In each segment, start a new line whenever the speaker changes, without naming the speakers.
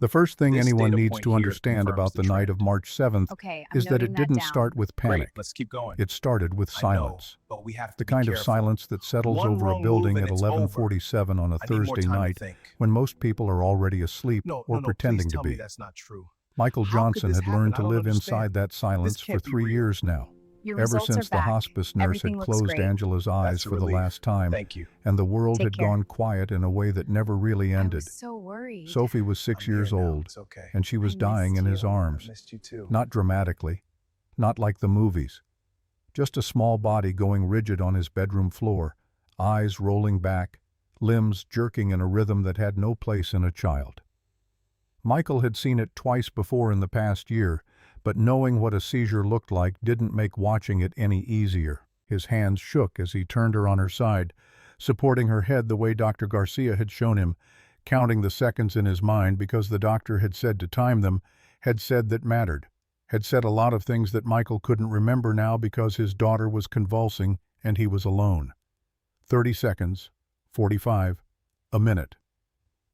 The first thing
This
anyone
data
needs
point
to
here
understand
confirms
about
the
the night of
trend.
March 7th
Okay, I'm
is that
noting
it
that
didn't
down.
start with
Great,
panic.
let's keep going.
It started with
I know,
silence.
but we have to
The
be
kind of
careful.
silence that settles
One
over a
wrong
building
move
at
and it's over.
11:47 on a
I need more
Thursday
time to
night
think.
when most people are already asleep
No,
or
please
pretending to
tell me
be.
that's not true.
Michael
How could
Johnson
this
had
happen?
learned
I
to
don't
live
understand.
inside that silence for
can't be
3
real.
years now,
Your
ever
results
since
are
the
back.
hospice nurse
Everything
had
looks
closed
great.
Angela's eyes
That's a
for the
relief.
last time,
Thank you.
and the world
Take
had
care.
gone quiet in a way that never really
I
ended.
was so worried.
Sophie was 6
I'm here
years
now.
old,
It's okay.
and she was
I
dying
missed
in his
you.
I
arms.
missed you too.
Not dramatically, not like the movies. Just a small body going rigid on his bedroom floor, eyes rolling back, limbs jerking in a rhythm that had no place in a child. Michael had seen it twice before in the past year, but knowing what a seizure looked like didn't make watching it any easier. His hands shook as he turned her on her side, supporting her head the way Dr. Garcia had shown him, counting the seconds in his mind because the doctor had said to time them, had said that mattered, had said a lot of things that Michael couldn't remember now because his daughter was convulsing and he was alone. 30 seconds, 45, a minute.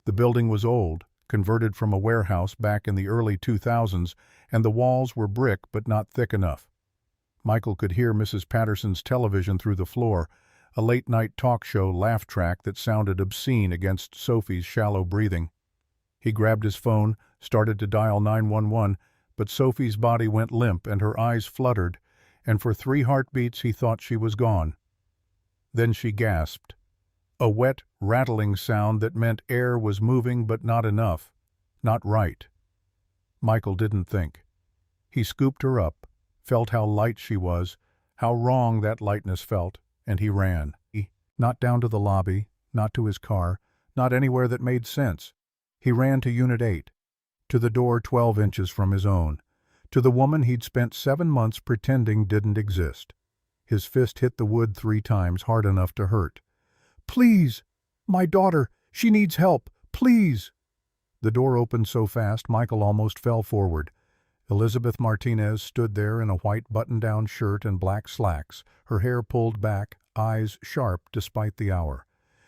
The building was old, converted from a warehouse back in the early 2000s, and the walls were brick but not thick enough. Michael could hear Mrs. Patterson's television through the floor, a late-night talk show laugh track that sounded obscene against Sophie's shallow breathing. He grabbed his phone, started to dial 911, but Sophie's body went limp and her eyes fluttered, and for 3 heartbeats he thought she was gone. Then she gasped. A wet, rattling sound that meant air was moving but not enough, not right. Michael didn't think. He scooped her up, felt how light she was, how wrong that lightness felt, and he ran. Not down to the lobby, not to his car, not anywhere that made sense. He ran to Unit 8, to the door 12 inches from his own, to the woman he'd spent 7 months pretending didn't exist. His fist hit the wood 3 times, hard enough to hurt. "Please! My daughter! She needs help! Please!" The door opened so fast Michael almost fell forward. Elizabeth Martinez stood there in a white button-down shirt and black slacks, her hair pulled back, eyes sharp despite the hour.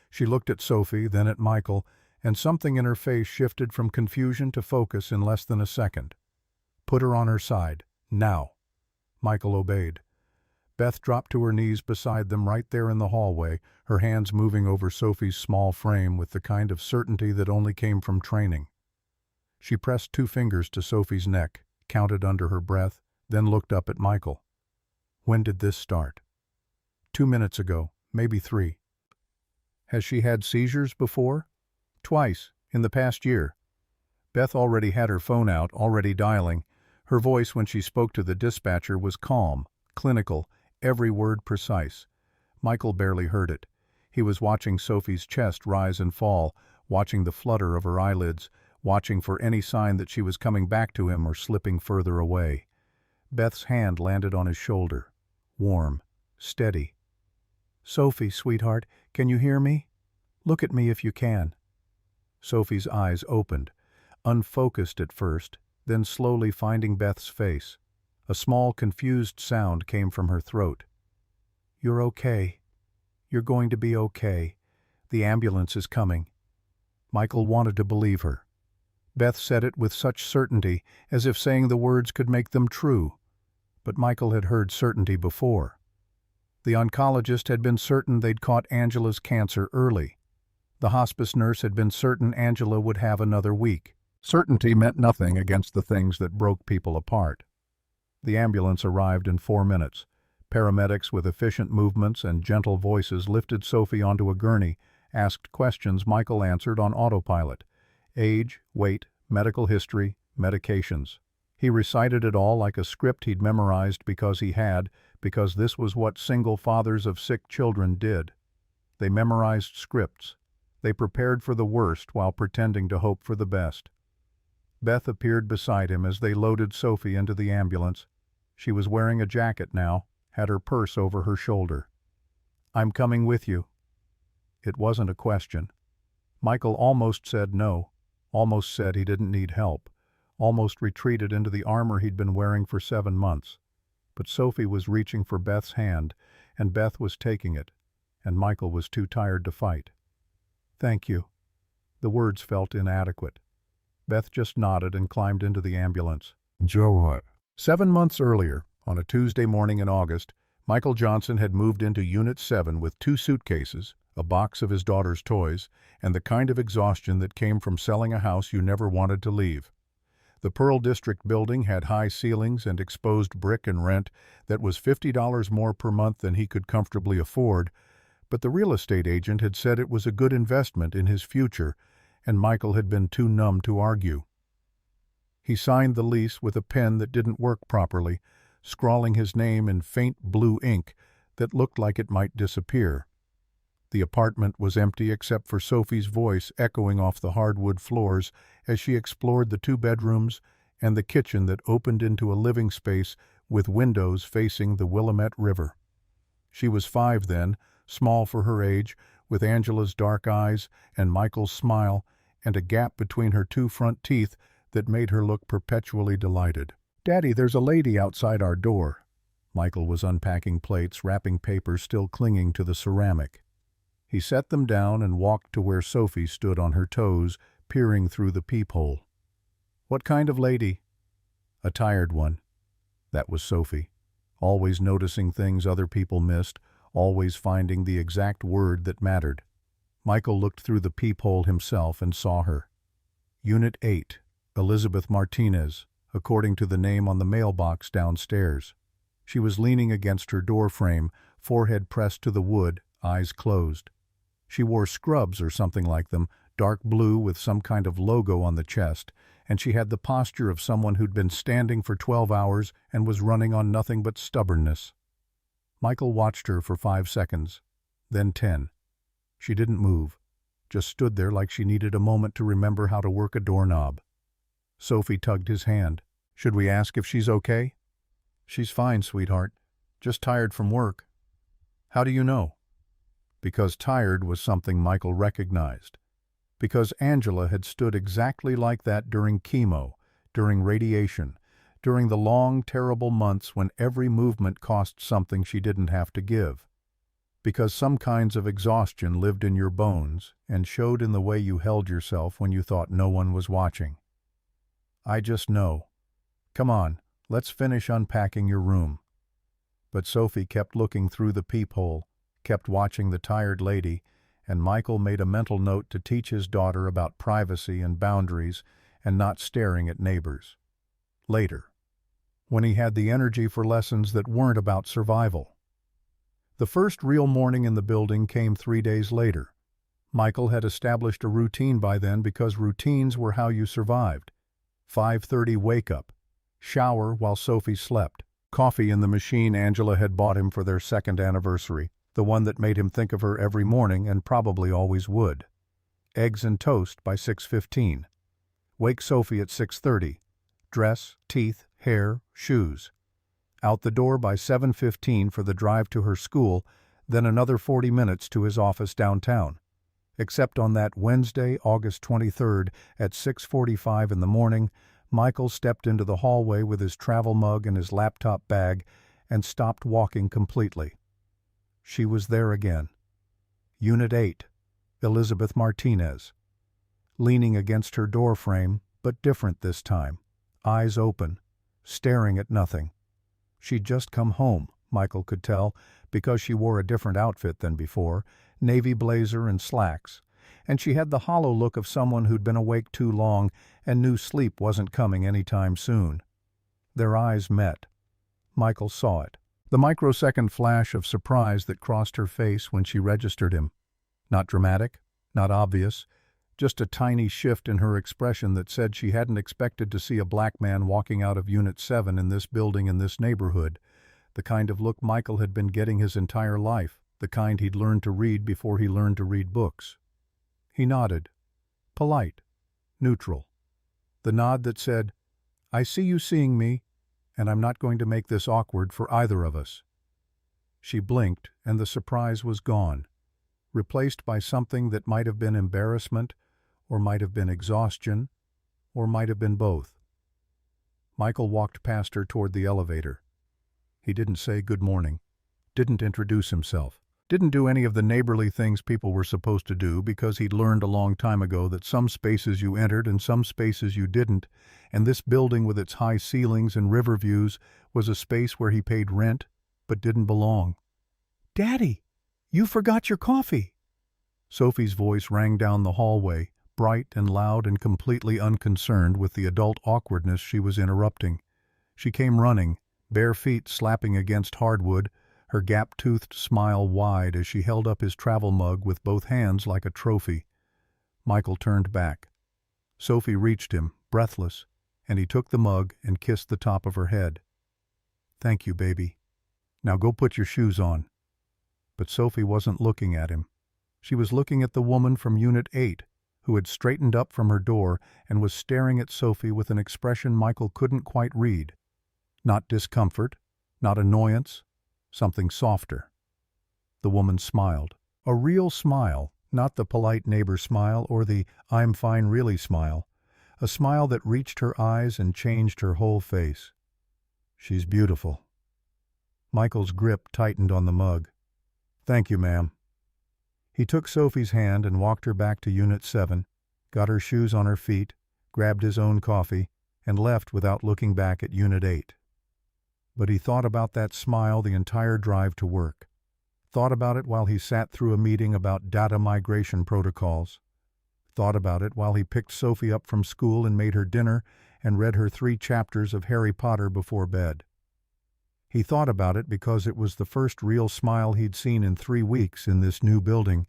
She looked at Sophie, then at Michael, and something in her face shifted from confusion to focus in less than a second. "Put her on her side, now." Michael obeyed. Beth dropped to her knees beside them right there in the hallway, her hands moving over Sophie's small frame with the kind of certainty that only came from training. She pressed 2 fingers to Sophie's neck, counted under her breath, then looked up at Michael. "When did this start?" 2 minutes ago, maybe 3. "Has she had seizures before?" "Twice, in the past year." Beth already had her phone out, already dialing. Her voice when she spoke to the dispatcher was calm, clinical, every word precise. Michael barely heard it. He was watching Sophie's chest rise and fall, watching the flutter of her eyelids, watching for any sign that she was coming back to him or slipping further away. Beth's hand landed on his shoulder. Warm, steady. "Sophie, sweetheart, can you hear me? Look at me if you can." Sophie's eyes opened, unfocused at first, then slowly finding Beth's face. A small, confused sound came from her throat. "You're okay. You're going to be okay. The ambulance is coming." Michael wanted to believe her. Beth said it with such certainty, as if saying the words could make them true. But Michael had heard certainty before. The oncologist had been certain they'd caught Angela's cancer early. The hospice nurse had been certain Angela would have another week. Certainty meant nothing against the things that broke people apart. The ambulance arrived in 4 minutes. Paramedics with efficient movements and gentle voices lifted Sophie onto a gurney, asked questions Michael answered on autopilot. Age, weight, medical history, medications. He recited it all like a script he'd memorized because this was what single fathers of sick children did. They memorized scripts. They prepared for the worst while pretending to hope for the best. Beth appeared beside him as they loaded Sophie into the ambulance. She was wearing a jacket now, had her purse over her shoulder. "I'm coming with you." It wasn't a question. Michael almost said no, almost said he didn't need help, almost retreated into the armor he'd been wearing for 7 months. But Sophie was reaching for Beth's hand, and Beth was taking it, and Michael was too tired to fight. "Thank you." The words felt inadequate. Beth just nodded and climbed into the ambulance.
Joe what?
7 months earlier, on a Tuesday morning in August, Michael Johnson had moved into Unit 7 with 2 suitcases, a box of his daughter's toys, and the kind of exhaustion that came from selling a house you never wanted to leave. The Pearl District building had high ceilings and exposed brick and rent that was $50 more per month than he could comfortably afford, but the real estate agent had said it was a good investment in his future, and Michael had been too numb to argue. He signed the lease with a pen that didn't work properly, scrawling his name in faint blue ink that looked like it might disappear. The apartment was empty except for Sophie's voice echoing off the hardwood floors as she explored the 2 bedrooms and the kitchen that opened into a living space with windows facing the Willamette River. She was 5 then, small for her age, with Angela's dark eyes and Michael's smile and a gap between her 2 front teeth that made her look perpetually delighted. "Daddy, there's a lady outside our door." Michael was unpacking plates, wrapping paper still clinging to the ceramic. He set them down and walked to where Sophie stood on her toes, peering through the peephole. "What kind of lady?" "A tired one." That was Sophie, always noticing things other people missed, always finding the exact word that mattered. Michael looked through the peephole himself and saw her. Unit 8, Elizabeth Martinez, according to the name on the mailbox downstairs. She was leaning against her door frame, forehead pressed to the wood, eyes closed. She wore scrubs or something like them, dark blue with some kind of logo on the chest, and she had the posture of someone who'd been standing for 12 hours and was running on nothing but stubbornness. Michael watched her for 5 seconds, then 10. She didn't move, just stood there like she needed a moment to remember how to work a doorknob. Sophie tugged his hand. "Should we ask if she's okay?" "She's fine, sweetheart. Just tired from work." "How do you know?" Because tired was something Michael recognized. Because Angela had stood exactly like that during chemo, during radiation, during the long, terrible months when every movement cost something she didn't have to give. Because some kinds of exhaustion lived in your bones and showed in the way you held yourself when you thought no one was watching. "I just know. Come on, let's finish unpacking your room." But Sophie kept looking through the peephole, kept watching the tired lady, and Michael made a mental note to teach his daughter about privacy and boundaries and not staring at neighbors. Later, when he had the energy for lessons that weren't about survival. The first real morning in the building came 3 days later. Michael had established a routine by then because routines were how you survived. 5:30 wake-up, shower while Sophie slept, coffee in the machine Angela had bought him for their 2nd anniversary, the one that made him think of her every morning and probably always would. Eggs and toast by 6:15. Wake Sophie at 6:30. Dress, teeth, hair, shoes. Out the door by 7:15 for the drive to her school, then another 40 minutes to his office downtown. Except on that Wednesday, August 23rd, at 6:45 in the morning, Michael stepped into the hallway with his travel mug and his laptop bag and stopped walking completely. She was there again. Unit 8, Elizabeth Martinez. Leaning against her door frame, but different this time, eyes open, staring at nothing. She'd just come home, Michael could tell, because she wore a different outfit than before, navy blazer and slacks, and she had the hollow look of someone who'd been awake too long and knew sleep wasn't coming any time soon. Their eyes met. Michael saw it. The microsecond flash of surprise that crossed her face when she registered him. Not dramatic, not obvious, just a tiny shift in her expression that said she hadn't expected to see a black man walking out of Unit 7 in this building in this neighborhood, the kind of look Michael had been getting his entire life, the kind he'd learned to read before he learned to read books. He nodded. Polite. Neutral. The nod that said, "I see you seeing me, and I'm not going to make this awkward for either of us." She blinked, and the surprise was gone, replaced by something that might have been embarrassment, or might have been exhaustion, or might have been both. Michael walked past her toward the elevator. He didn't say good morning, didn't introduce himself, Didn't do any of the neighborly things people were supposed to do because he'd learned a long time ago that some spaces you entered and some spaces you didn't, and this building with its high ceilings and river views was a space where he paid rent but didn't belong. "Daddy, you forgot your coffee!" Sophie's voice rang down the hallway, bright and loud and completely unconcerned with the adult awkwardness she was interrupting. She came running, bare feet slapping against hardwood, her gap-toothed smile wide as she held up his travel mug with both hands like a trophy. Michael turned back. Sophie reached him, breathless, and he took the mug and kissed the top of her head. "Thank you, baby. Now go put your shoes on." But Sophie wasn't looking at him. She was looking at the woman from Unit 8, who had straightened up from her door and was staring at Sophie with an expression Michael couldn't quite read. Not discomfort, not annoyance, something softer. The woman smiled. A real smile, not the polite neighbor smile or the "I'm fine really" smile. A smile that reached her eyes and changed her whole face. "She's beautiful." Michael's grip tightened on the mug. "Thank you, ma'am." He took Sophie's hand and walked her back to Unit 7, got her shoes on her feet, grabbed his own coffee, and left without looking back at Unit 8. But he thought about that smile the entire drive to work. Thought about it while he sat through a meeting about data migration protocols. Thought about it while he picked Sophie up from school and made her dinner and read her 3 chapters of Harry Potter before bed. He thought about it because it was the first real smile he'd seen in 3 weeks in this new building,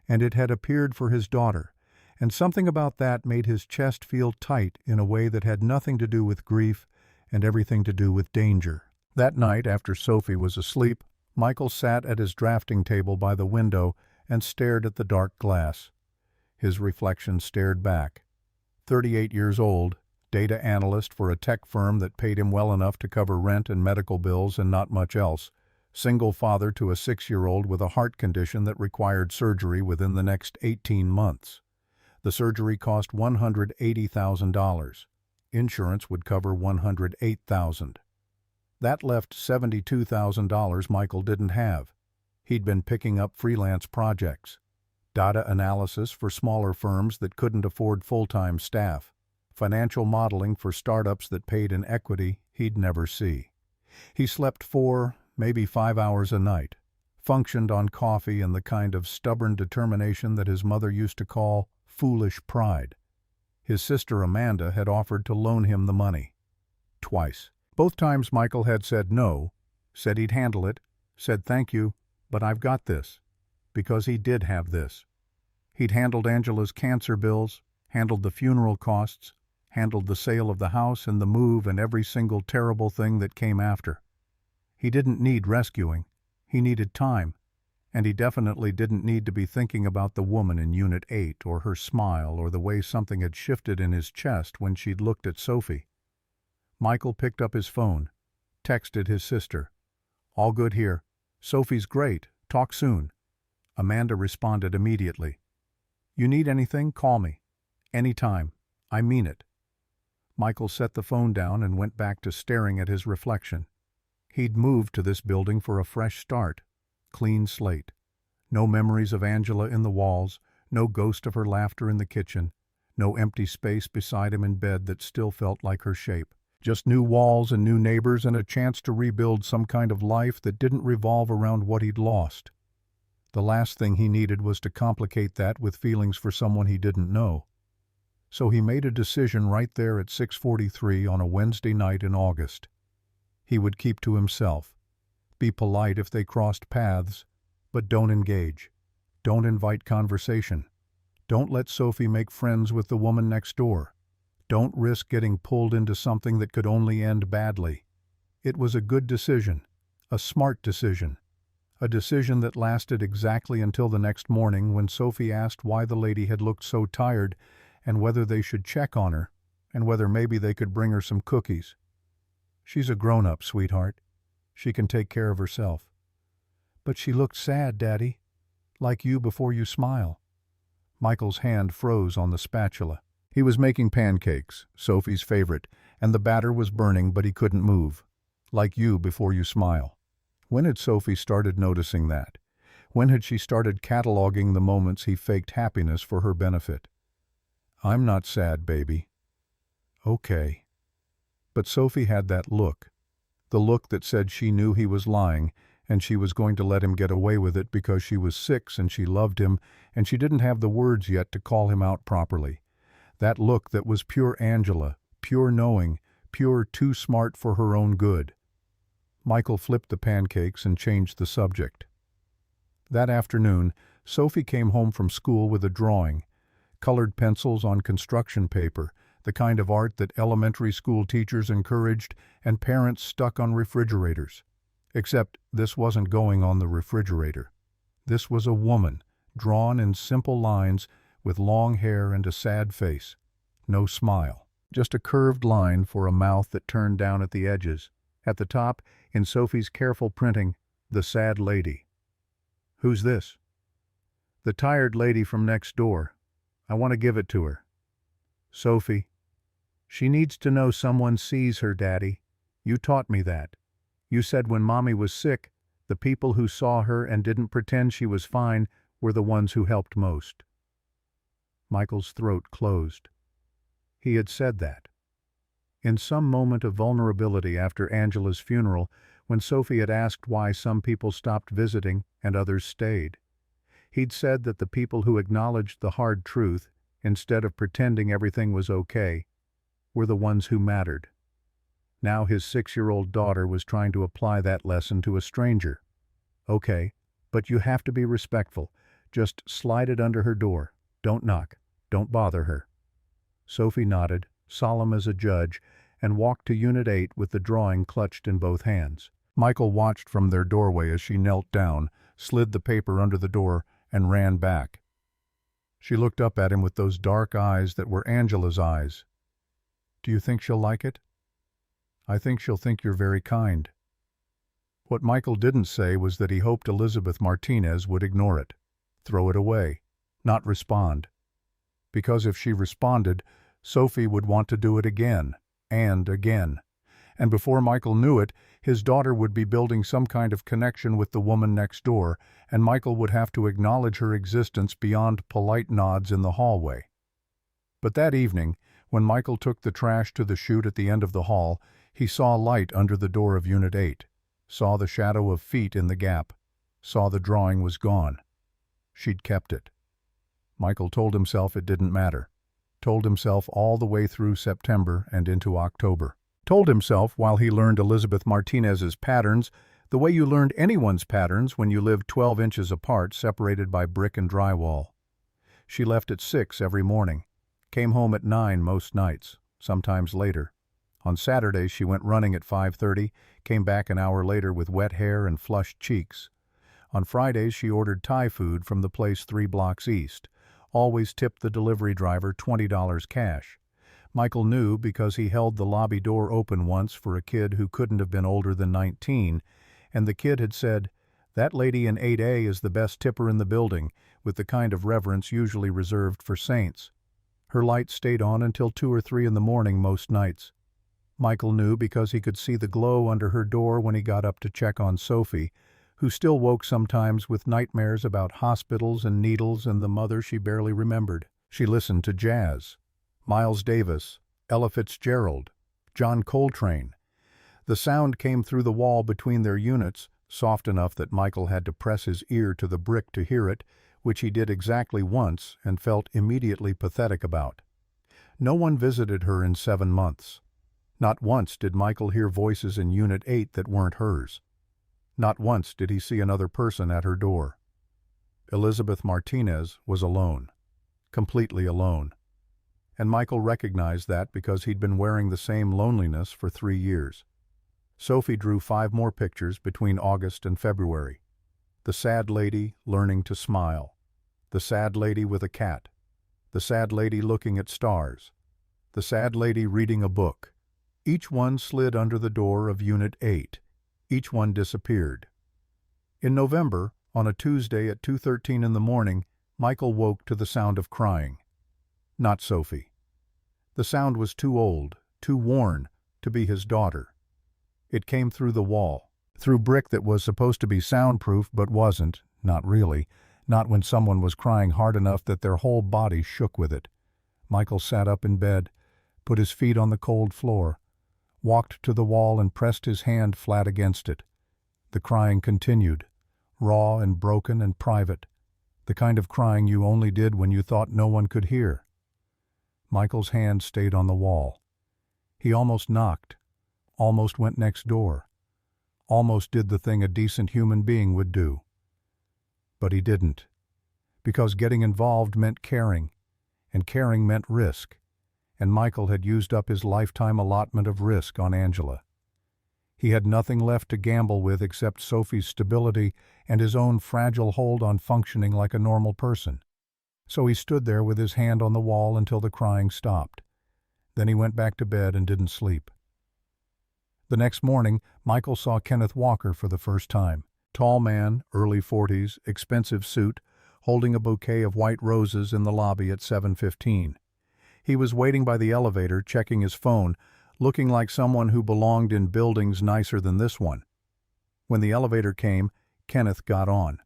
and it had appeared for his daughter, and something about that made his chest feel tight in a way that had nothing to do with grief and everything to do with danger. That night, after Sophie was asleep, Michael sat at his drafting table by the window and stared at the dark glass. His reflection stared back. 38 years old, data analyst for a tech firm that paid him well enough to cover rent and medical bills and not much else, single father to a 6-year-old with a heart condition that required surgery within the next 18 months. The surgery cost $180,000. Insurance would cover $108,000. That left $72,000 Michael didn't have. He'd been picking up freelance projects. Data analysis for smaller firms that couldn't afford full-time staff. Financial modeling for startups that paid in equity he'd never see. He slept 4, maybe 5 hours a night, functioned on coffee and the kind of stubborn determination that his mother used to call foolish pride. His sister Amanda had offered to loan him the money. Twice. Both times Michael had said no, said he'd handle it, said thank you, but I've got this. Because he did have this. He'd handled Angela's cancer bills, handled the funeral costs, handled the sale of the house and the move and every single terrible thing that came after. He didn't need rescuing. He needed time. And he definitely didn't need to be thinking about the woman in Unit 8 or her smile or the way something had shifted in his chest when she'd looked at Sophie. Michael picked up his phone, texted his sister. "All good here. Sophie's great. Talk soon." Amanda responded immediately. "You need anything, call me. Anytime. I mean it." Michael set the phone down and went back to staring at his reflection. He'd moved to this building for a fresh start. Clean slate. No memories of Angela in the walls, no ghost of her laughter in the kitchen, no empty space beside him in bed that still felt like her shape. Just new walls and new neighbors and a chance to rebuild some kind of life that didn't revolve around what he'd lost. The last thing he needed was to complicate that with feelings for someone he didn't know. So he made a decision right there at 6:43 on a Wednesday night in August. He would keep to himself. Be polite if they crossed paths, but don't engage. Don't invite conversation. Don't let Sophie make friends with the woman next door. Don't risk getting pulled into something that could only end badly. It was a good decision, a smart decision, a decision that lasted exactly until the next morning when Sophie asked why the lady had looked so tired and whether they should check on her and whether maybe they could bring her some cookies. "She's a grown-up, sweetheart. She can take care of herself." "But she looked sad, Daddy. Like you before you smile." Michael's hand froze on the spatula. He was making pancakes, Sophie's favorite, and the batter was burning, but he couldn't move. Like you before you smile. When had Sophie started noticing that? When had she started cataloging the moments he faked happiness for her benefit? "I'm not sad, baby." "Okay." But Sophie had that look. The look that said she knew he was lying, and she was going to let him get away with it because she was 6 and she loved him, and she didn't have the words yet to call him out properly. That look that was pure Angela, pure knowing, pure too smart for her own good. Michael flipped the pancakes and changed the subject. That afternoon, Sophie came home from school with a drawing, colored pencils on construction paper, the kind of art that elementary school teachers encouraged and parents stuck on refrigerators. Except this wasn't going on the refrigerator. This was a woman, drawn in simple lines, with long hair and a sad face. No smile. Just a curved line for a mouth that turned down at the edges. At the top, in Sophie's careful printing, "The Sad Lady." "Who's this?" "The tired lady from next door. I want to give it to her." "Sophie. She needs to know someone sees her, Daddy. You taught me that. You said when Mommy was sick, the people who saw her and didn't pretend she was fine were the ones who helped most." Michael's throat closed. He had said that. In some moment of vulnerability after Angela's funeral, when Sophie had asked why some people stopped visiting and others stayed. He'd said that the people who acknowledged the hard truth, instead of pretending everything was okay, were the ones who mattered. Now his 6-year-old daughter was trying to apply that lesson to a stranger. "Okay, but you have to be respectful. Just slide it under her door. Don't knock. Don't bother her." Sophie nodded, solemn as a judge, and walked to Unit 8 with the drawing clutched in both hands. Michael watched from their doorway as she knelt down, slid the paper under the door, and ran back. She looked up at him with those dark eyes that were Angela's eyes. "Do you think she'll like it?" "I think she'll think you're very kind." What Michael didn't say was that he hoped Elizabeth Martinez would ignore it, throw it away, not respond. Because if she responded, Sophie would want to do it again, and again. And before Michael knew it, his daughter would be building some kind of connection with the woman next door, and Michael would have to acknowledge her existence beyond polite nods in the hallway. But that evening, when Michael took the trash to the chute at the end of the hall, he saw light under the door of Unit 8, saw the shadow of feet in the gap, saw the drawing was gone. She'd kept it. Michael told himself it didn't matter. Told himself all the way through September and into October. Told himself while he learned Elizabeth Martinez's patterns, the way you learned anyone's patterns when you lived 12 inches apart, separated by brick and drywall. She left at 6 every morning, came home at 9 most nights, sometimes later. On Saturdays she went running at 5:30, came back an hour later with wet hair and flushed cheeks. On Fridays she ordered Thai food from the place 3 blocks east, always tipped the delivery driver $20 cash. Michael knew because he held the lobby door open once for a kid who couldn't have been older than 19, and the kid had said, "That lady in 8A is the best tipper in the building," with the kind of reverence usually reserved for saints. Her light stayed on until 2 or 3 in the morning most nights. Michael knew because he could see the glow under her door when he got up to check on Sophie, who still woke sometimes with nightmares about hospitals and needles and the mother she barely remembered. She listened to jazz. Miles Davis, Ella Fitzgerald, John Coltrane. The sound came through the wall between their units, soft enough that Michael had to press his ear to the brick to hear it, which he did exactly once and felt immediately pathetic about. No one visited her in 7 months. Not once did Michael hear voices in Unit 8 that weren't hers. Not once did he see another person at her door. Elizabeth Martinez was alone. Completely alone. And Michael recognized that because he'd been wearing the same loneliness for 3 years. Sophie drew 5 more pictures between August and February. The sad lady learning to smile. The sad lady with a cat. The sad lady looking at stars. The sad lady reading a book. Each one slid under the door of Unit 8. Each one disappeared. In November, on a Tuesday at 2:13 in the morning, Michael woke to the sound of crying. Not Sophie. The sound was too old, too worn, to be his daughter. It came through the wall, through brick that was supposed to be soundproof but wasn't, Not really, not when someone was crying hard enough that their whole body shook with it. Michael sat up in bed, put his feet on the cold floor, walked to the wall and pressed his hand flat against it. The crying continued, raw and broken and private, the kind of crying you only did when you thought no one could hear. Michael's hand stayed on the wall. He almost knocked, almost went next door, almost did the thing a decent human being would do. But he didn't, because getting involved meant caring, and caring meant risk, and Michael had used up his lifetime allotment of risk on Angela. He had nothing left to gamble with except Sophie's stability and his own fragile hold on functioning like a normal person. So he stood there with his hand on the wall until the crying stopped. Then he went back to bed and didn't sleep. The next morning, Michael saw Kenneth Walker for the first time. Tall man, early 40s, expensive suit, holding a bouquet of white roses in the lobby at 7:15. He was waiting by the elevator, checking his phone, looking like someone who belonged in buildings nicer than this one. When the elevator came, Kenneth got on.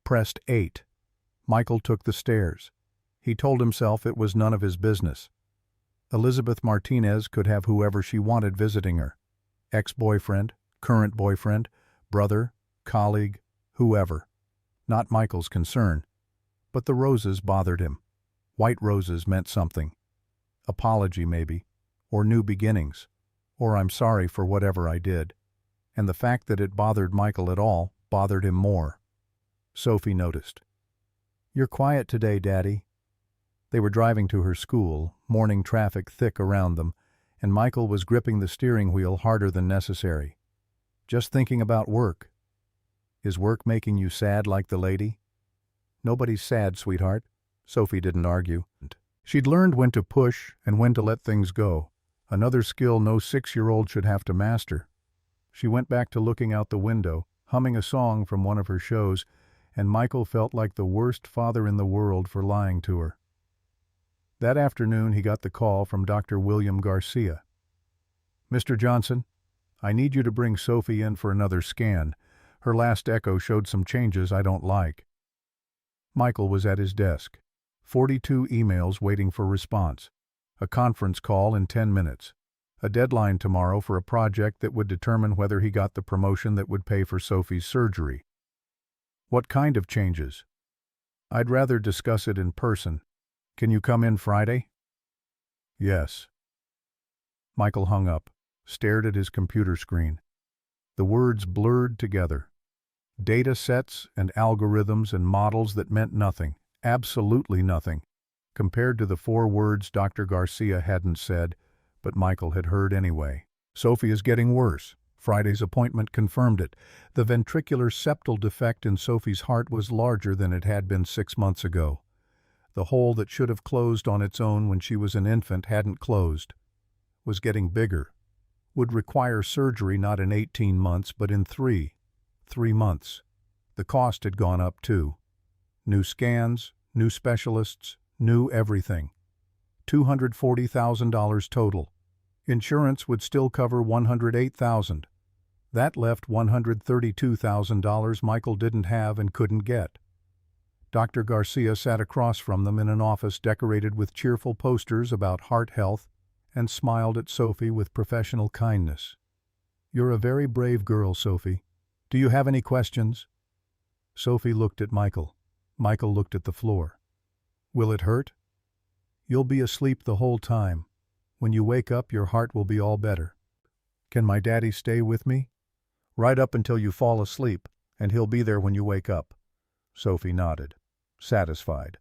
Pressed 8. Michael took the stairs. He told himself it was none of his business. Elizabeth Martinez could have whoever she wanted visiting her. Ex-boyfriend, current boyfriend, brother, colleague, whoever. Not Michael's concern. But the roses bothered him. White roses meant something. Apology, maybe. Or new beginnings. Or I'm sorry for whatever I did. And the fact that it bothered Michael at all bothered him more. Sophie noticed. "You're quiet today, Daddy." They were driving to her school, morning traffic thick around them, and Michael was gripping the steering wheel harder than necessary. "Just thinking about work." "Is work making you sad like the lady?" "Nobody's sad, sweetheart." Sophie didn't argue. She'd learned when to push and when to let things go, another skill no 6-year-old should have to master. She went back to looking out the window, humming a song from one of her shows, and Michael felt like the worst father in the world for lying to her. That afternoon he got the call from Dr. William Garcia. "Mr. Johnson, I need you to bring Sophie in for another scan. Her last echo showed some changes I don't like." Michael was at his desk. 42 emails waiting for response. A conference call in 10 minutes. A deadline tomorrow for a project that would determine whether he got the promotion that would pay for Sophie's surgery. "What kind of changes?" "I'd rather discuss it in person. Can you come in Friday?" "Yes." Michael hung up, stared at his computer screen. The words blurred together. Data sets and algorithms and models that meant nothing, absolutely nothing, compared to the 4 words Dr. Garcia hadn't said, but Michael had heard anyway. "Sophie is getting worse." Friday's appointment confirmed it. The ventricular septal defect in Sophie's heart was larger than it had been 6 months ago. The hole that should have closed on its own when she was an infant hadn't closed. Was getting bigger. Would require surgery not in 18 months, but in 3 months. The cost had gone up too. New scans, new specialists, new everything. $240,000 total. Insurance would still cover $108,000. That left $132,000 Michael didn't have and couldn't get. Dr. Garcia sat across from them in an office decorated with cheerful posters about heart health and smiled at Sophie with professional kindness. "You're a very brave girl, Sophie. Do you have any questions?" Sophie looked at Michael. Michael looked at the floor. "Will it hurt?" "You'll be asleep the whole time. When you wake up, your heart will be all better." "Can my daddy stay with me?" "Right up until you fall asleep, and he'll be there when you wake up." Sophie nodded, satisfied.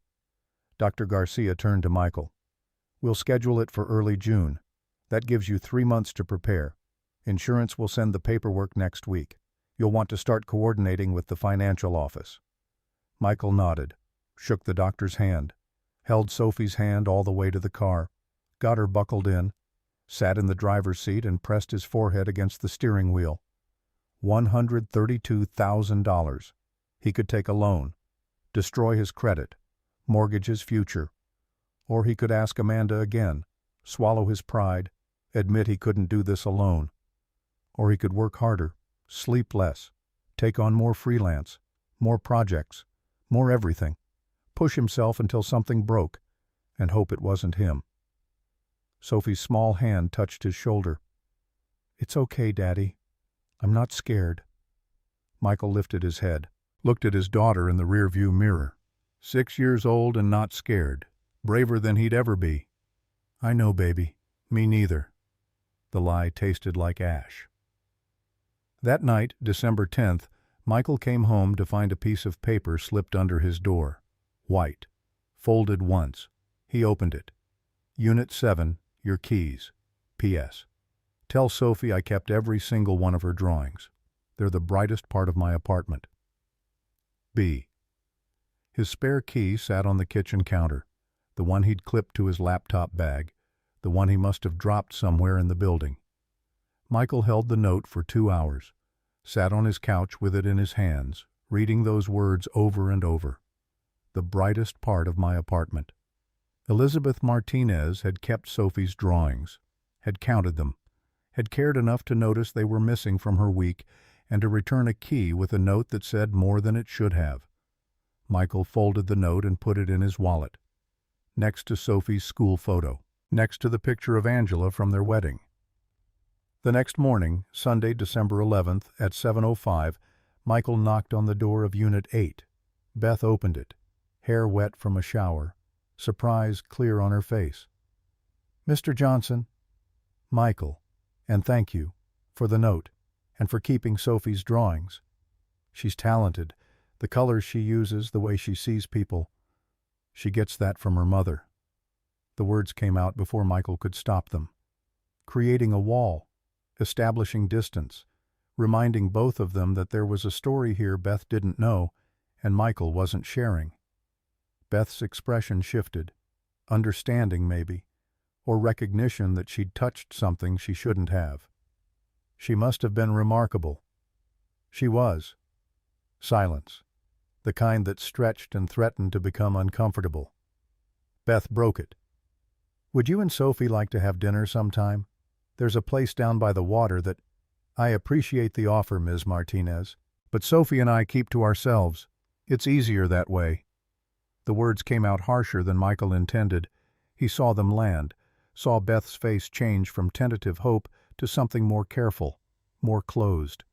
Dr. Garcia turned to Michael. "We'll schedule it for early June. That gives you 3 months to prepare. Insurance will send the paperwork next week. You'll want to start coordinating with the financial office." Michael nodded, shook the doctor's hand, held Sophie's hand all the way to the car, got her buckled in, sat in the driver's seat and pressed his forehead against the steering wheel. $132,000. He could take a loan, destroy his credit, mortgage his future. Or he could ask Amanda again, swallow his pride, admit he couldn't do this alone. Or he could work harder, sleep less, take on more freelance, more projects, more everything. Push himself until something broke, and hope it wasn't him. Sophie's small hand touched his shoulder. "It's okay, Daddy. I'm not scared." Michael lifted his head, looked at his daughter in the rearview mirror. 6 years old and not scared. Braver than he'd ever be. "I know, baby. Me neither." The lie tasted like ash. That night, December 10th, Michael came home to find a piece of paper slipped under his door. White. Folded once. He opened it. "Unit 7, your keys. P.S. Tell Sophie I kept every single one of her drawings. They're the brightest part of my apartment." B. His spare key sat on the kitchen counter, the one he'd clipped to his laptop bag, the one he must have dropped somewhere in the building. Michael held the note for 2 hours, sat on his couch with it in his hands, reading those words over and over. The brightest part of my apartment. Elizabeth Martinez had kept Sophie's drawings, had counted them, had cared enough to notice they were missing from her week and to return a key with a note that said more than it should have. Michael folded the note and put it in his wallet, next to Sophie's school photo, next to the picture of Angela from their wedding. The next morning, Sunday, December 11th, at 7:05, Michael knocked on the door of Unit 8. Beth opened it, hair wet from a shower, surprise clear on her face. "Mr. Johnson." "Michael, and thank you for the note and for keeping Sophie's drawings. She's talented, the colors she uses, the way she sees people. She gets that from her mother." The words came out before Michael could stop them. Creating a wall, establishing distance, reminding both of them that there was a story here Beth didn't know and Michael wasn't sharing. Beth's expression shifted, understanding maybe, or recognition that she'd touched something she shouldn't have. She must have been remarkable. She was. Silence, the kind that stretched and threatened to become uncomfortable. Beth broke it. "Would you and Sophie like to have dinner sometime? There's a place down by the water that—" "I appreciate the offer, Ms. Martinez, but Sophie and I keep to ourselves. It's easier that way." The words came out harsher than Michael intended. He saw them land, saw Beth's face change from tentative hope to something more careful, more closed.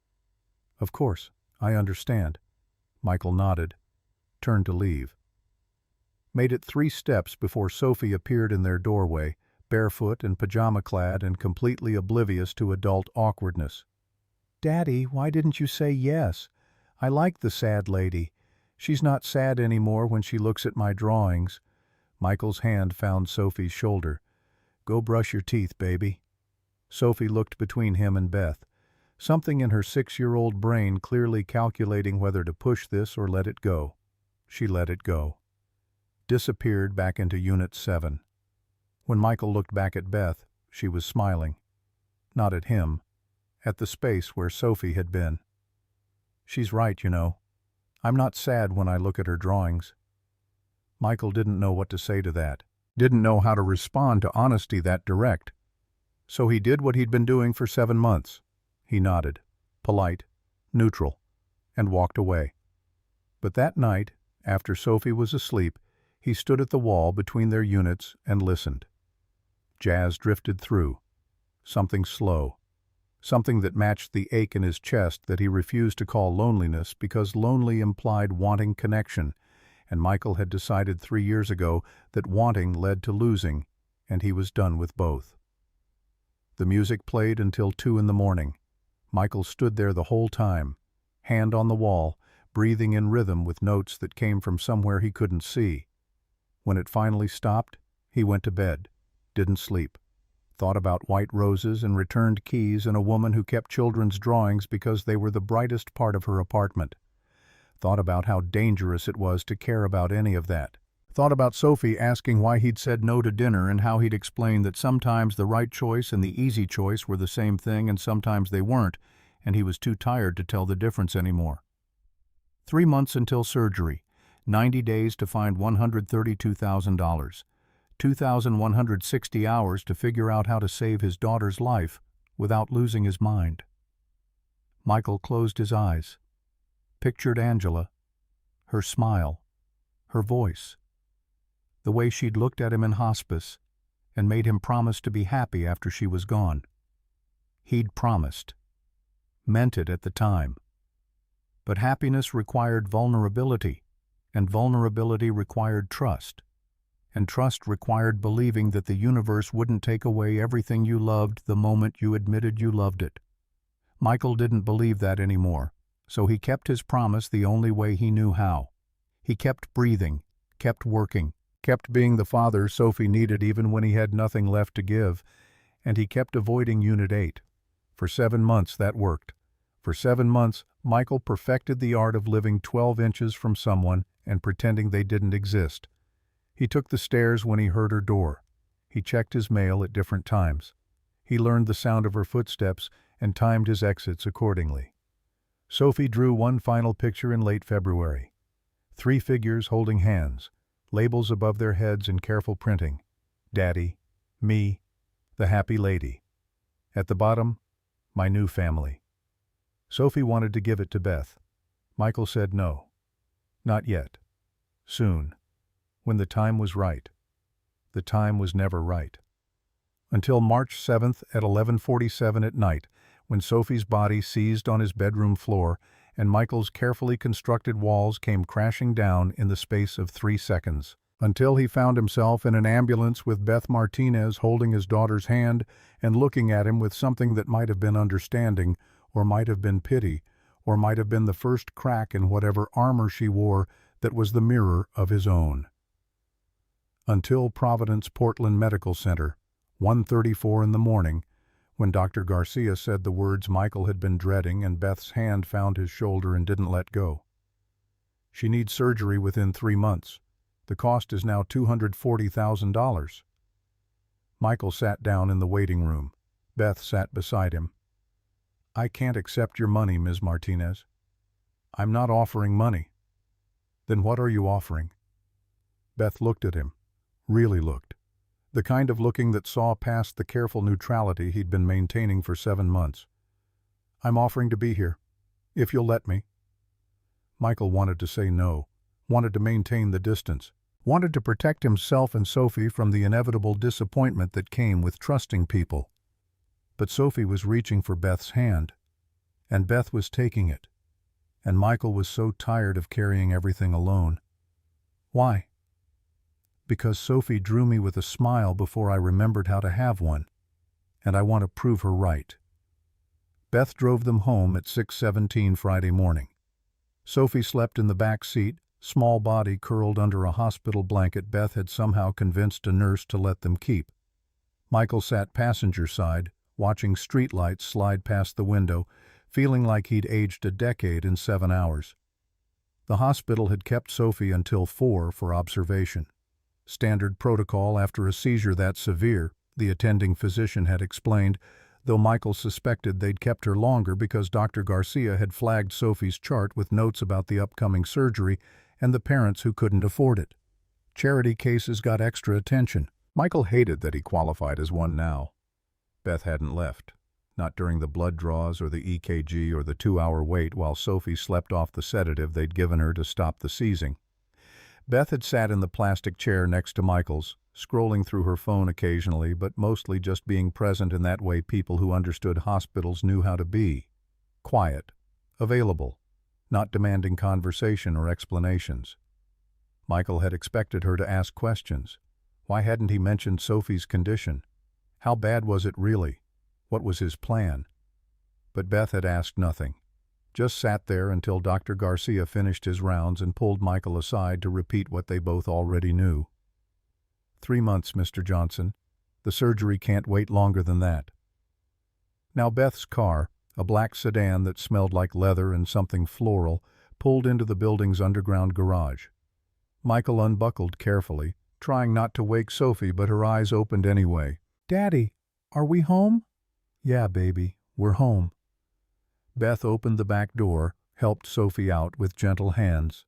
"Of course, I understand." Michael nodded, turned to leave. Made it 3 steps before Sophie appeared in their doorway, barefoot and pajama-clad and completely oblivious to adult awkwardness. "Daddy, why didn't you say yes? I like the sad lady. She's not sad anymore when she looks at my drawings." Michael's hand found Sophie's shoulder. "Go brush your teeth, baby." Sophie looked between him and Beth, something in her 6-year-old brain clearly calculating whether to push this or let it go. She let it go. Disappeared back into Unit 7. When Michael looked back at Beth, she was smiling. Not at him, at the space where Sophie had been. "She's right, you know. I'm not sad when I look at her drawings." Michael didn't know what to say to that, didn't know how to respond to honesty that direct. So he did what he'd been doing for 7 months. He nodded, polite, neutral, and walked away. But that night, after Sophie was asleep, he stood at the wall between their units and listened. Jazz drifted through, something slow, something that matched the ache in his chest that he refused to call loneliness because lonely implied wanting connection, and Michael had decided 3 years ago that wanting led to losing, and he was done with both. The music played until 2 in the morning. Michael stood there the whole time, hand on the wall, breathing in rhythm with notes that came from somewhere he couldn't see. When it finally stopped, he went to bed, didn't sleep, thought about white roses and returned keys and a woman who kept children's drawings because they were the brightest part of her apartment. Thought about how dangerous it was to care about any of that. Thought about Sophie asking why he'd said no to dinner and how he'd explained that sometimes the right choice and the easy choice were the same thing and sometimes they weren't, and he was too tired to tell the difference anymore. 3 months until surgery, 90 days to find $132,000, 2,160 hours to figure out how to save his daughter's life without losing his mind. Michael closed his eyes, pictured Angela, her smile, her voice, the way she'd looked at him in hospice and made him promise to be happy after she was gone. He'd promised, meant it at the time. But happiness required vulnerability, and vulnerability required trust, and trust required believing that the universe wouldn't take away everything you loved the moment you admitted you loved it. Michael didn't believe that anymore, so he kept his promise the only way he knew how. He kept breathing, kept working, kept being the father Sophie needed even when he had nothing left to give, and he kept avoiding Unit 8. For 7 months that worked. For 7 months, Michael perfected the art of living 12 inches from someone and pretending they didn't exist. He took the stairs when he heard her door. He checked his mail at different times. He learned the sound of her footsteps and timed his exits accordingly. Sophie drew one final picture in late February. 3 figures holding hands, labels above their heads in careful printing. Daddy, me, the happy lady. At the bottom, my new family. Sophie wanted to give it to Beth. Michael said no. Not yet. Soon. When the time was right. The time was never right. Until March 7th at 11:47 at night, when Sophie's body seized on his bedroom floor and Michael's carefully constructed walls came crashing down in the space of 3 seconds. Until he found himself in an ambulance with Beth Martinez holding his daughter's hand and looking at him with something that might have been understanding, or might have been pity, or might have been the first crack in whatever armor she wore that was the mirror of his own. Until Providence Portland Medical Center, 1:34 in the morning, when Dr. Garcia said the words Michael had been dreading and Beth's hand found his shoulder and didn't let go. She needs surgery within 3 months. The cost is now $240,000. Michael sat down in the waiting room. Beth sat beside him. I can't accept your money, Ms. Martinez. I'm not offering money. Then what are you offering? Beth looked at him. Really looked. The kind of looking that saw past the careful neutrality he'd been maintaining for 7 months. I'm offering to be here, if you'll let me. Michael wanted to say no, wanted to maintain the distance, wanted to protect himself and Sophie from the inevitable disappointment that came with trusting people. But Sophie was reaching for Beth's hand, and Beth was taking it, and Michael was so tired of carrying everything alone. Why? Because Sophie drew me with a smile before I remembered how to have one, and I want to prove her right. Beth drove them home at 6:17 Friday morning. Sophie slept in the back seat, small body curled under a hospital blanket Beth had somehow convinced a nurse to let them keep. Michael sat passenger side, watching streetlights slide past the window, feeling like he'd aged a decade in 7 hours. The hospital had kept Sophie until 4 for observation. Standard protocol after a seizure that severe, the attending physician had explained, though Michael suspected they'd kept her longer because Dr. Garcia had flagged Sophie's chart with notes about the upcoming surgery and the parents who couldn't afford it. Charity cases got extra attention. Michael hated that he qualified as one now. Beth hadn't left, not during the blood draws or the EKG or the 2-hour wait while Sophie slept off the sedative they'd given her to stop the seizing. Beth had sat in the plastic chair next to Michael's, scrolling through her phone occasionally, but mostly just being present in that way people who understood hospitals knew how to be. Quiet, available, not demanding conversation or explanations. Michael had expected her to ask questions. Why hadn't he mentioned Sophie's condition? How bad was it really? What was his plan? But Beth had asked nothing. Just sat there until Dr. Garcia finished his rounds and pulled Michael aside to repeat what they both already knew. 3 months, Mr. Johnson. The surgery can't wait longer than that. Now Beth's car, a black sedan that smelled like leather and something floral, pulled into the building's underground garage. Michael unbuckled carefully, trying not to wake Sophie, but her eyes opened anyway. Daddy, are we home? Yeah, baby, we're home. Beth opened the back door, helped Sophie out with gentle hands.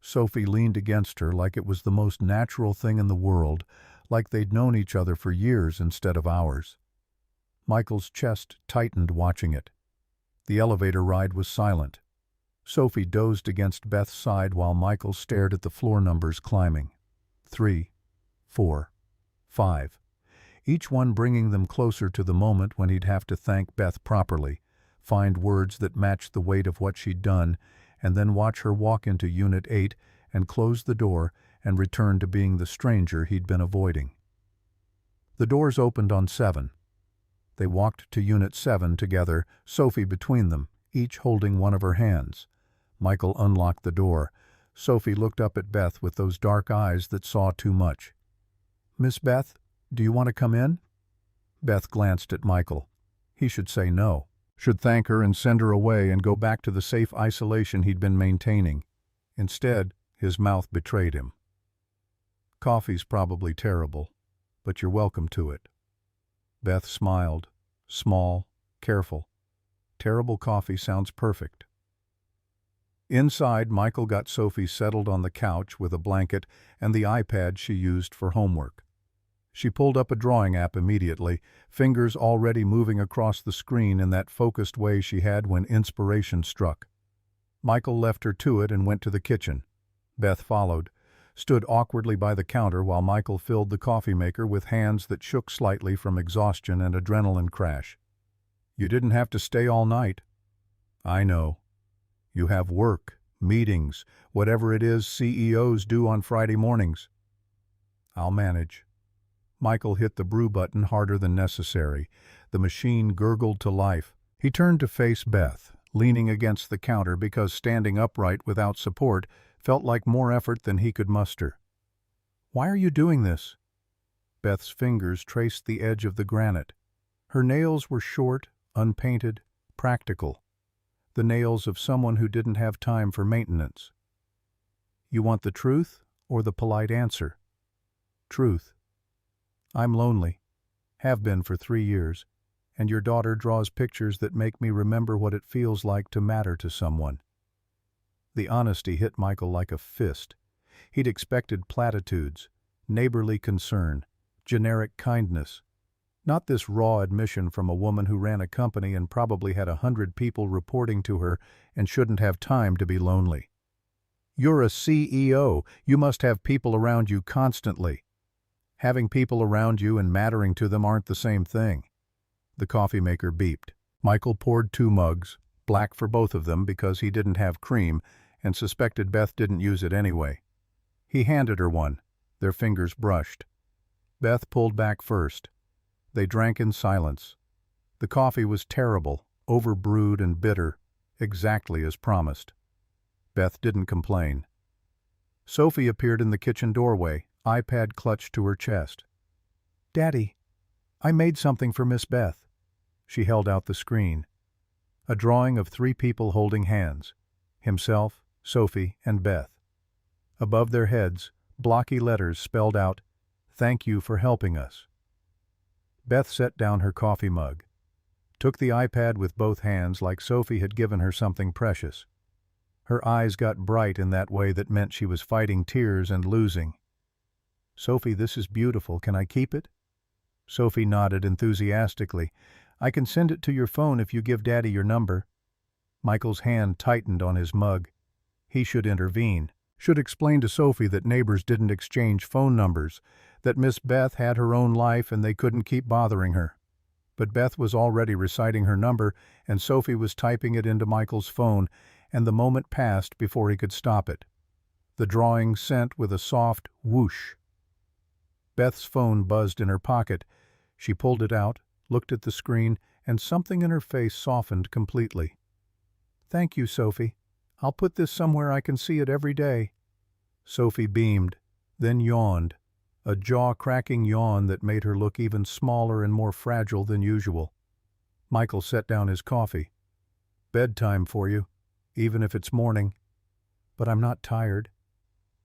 Sophie leaned against her like it was the most natural thing in the world, like they'd known each other for years instead of hours. Michael's chest tightened watching it. The elevator ride was silent. Sophie dozed against Beth's side while Michael stared at the floor numbers climbing. 3, 4, 5. Each one bringing them closer to the moment when he'd have to thank Beth properly, find words that matched the weight of what she'd done, and then watch her walk into Unit 8 and close the door and return to being the stranger he'd been avoiding. The doors opened on 7. They walked to Unit 7 together, Sophie between them, each holding one of her hands. Michael unlocked the door. Sophie looked up at Beth with those dark eyes that saw too much. "Miss Beth, do you want to come in?" Beth glanced at Michael. He should say no, should thank her and send her away and go back to the safe isolation he'd been maintaining. Instead, his mouth betrayed him. "Coffee's probably terrible, but you're welcome to it." Beth smiled. Small, careful. Terrible coffee sounds perfect. Inside, Michael got Sophie settled on the couch with a blanket and the iPad she used for homework. She pulled up a drawing app immediately, fingers already moving across the screen in that focused way she had when inspiration struck. Michael left her to it and went to the kitchen. Beth followed, stood awkwardly by the counter while Michael filled the coffee maker with hands that shook slightly from exhaustion and adrenaline crash. "You didn't have to stay all night." "I know. You have work, meetings, whatever it is CEOs do on Friday mornings." "I'll manage." Michael hit the brew button harder than necessary. The machine gurgled to life. He turned to face Beth, leaning against the counter because standing upright without support felt like more effort than he could muster. "Why are you doing this?" Beth's fingers traced the edge of the granite. Her nails were short, unpainted, practical. The nails of someone who didn't have time for maintenance. "You want the truth or the polite answer?" "Truth. I'm lonely. Have been for 3 years, and your daughter draws pictures that make me remember what it feels like to matter to someone." The honesty hit Michael like a fist. He'd expected platitudes, neighborly concern, generic kindness. Not this raw admission from a woman who ran a company and probably had 100 people reporting to her and shouldn't have time to be lonely. "You're a CEO. You must have people around you constantly." Having people around you and mattering to them aren't the same thing. The coffee maker beeped. Michael poured 2 mugs, black for both of them because he didn't have cream and suspected Beth didn't use it anyway. He handed her one. Their fingers brushed. Beth pulled back first. They drank in silence. The coffee was terrible, overbrewed and bitter, exactly as promised. Beth didn't complain. Sophie appeared in the kitchen doorway, iPad clutched to her chest. "Daddy, I made something for Miss Beth." She held out the screen. A drawing of 3 people holding hands. Himself, Sophie, and Beth. Above their heads, blocky letters spelled out, "Thank you for helping us." Beth set down her coffee mug. Took the iPad with both hands like Sophie had given her something precious. Her eyes got bright in that way that meant she was fighting tears and losing. "Sophie, this is beautiful. Can I keep it?" Sophie nodded enthusiastically. "I can send it to your phone if you give Daddy your number." Michael's hand tightened on his mug. He should intervene, should explain to Sophie that neighbors didn't exchange phone numbers, that Miss Beth had her own life and they couldn't keep bothering her. But Beth was already reciting her number and Sophie was typing it into Michael's phone, and the moment passed before he could stop it. The drawing sent with a soft whoosh. Beth's phone buzzed in her pocket. She pulled it out, looked at the screen, and something in her face softened completely. "Thank you, Sophie. I'll put this somewhere I can see it every day." Sophie beamed, then yawned, a jaw-cracking yawn that made her look even smaller and more fragile than usual. Michael set down his coffee. "Bedtime for you, even if it's morning." "But I'm not tired."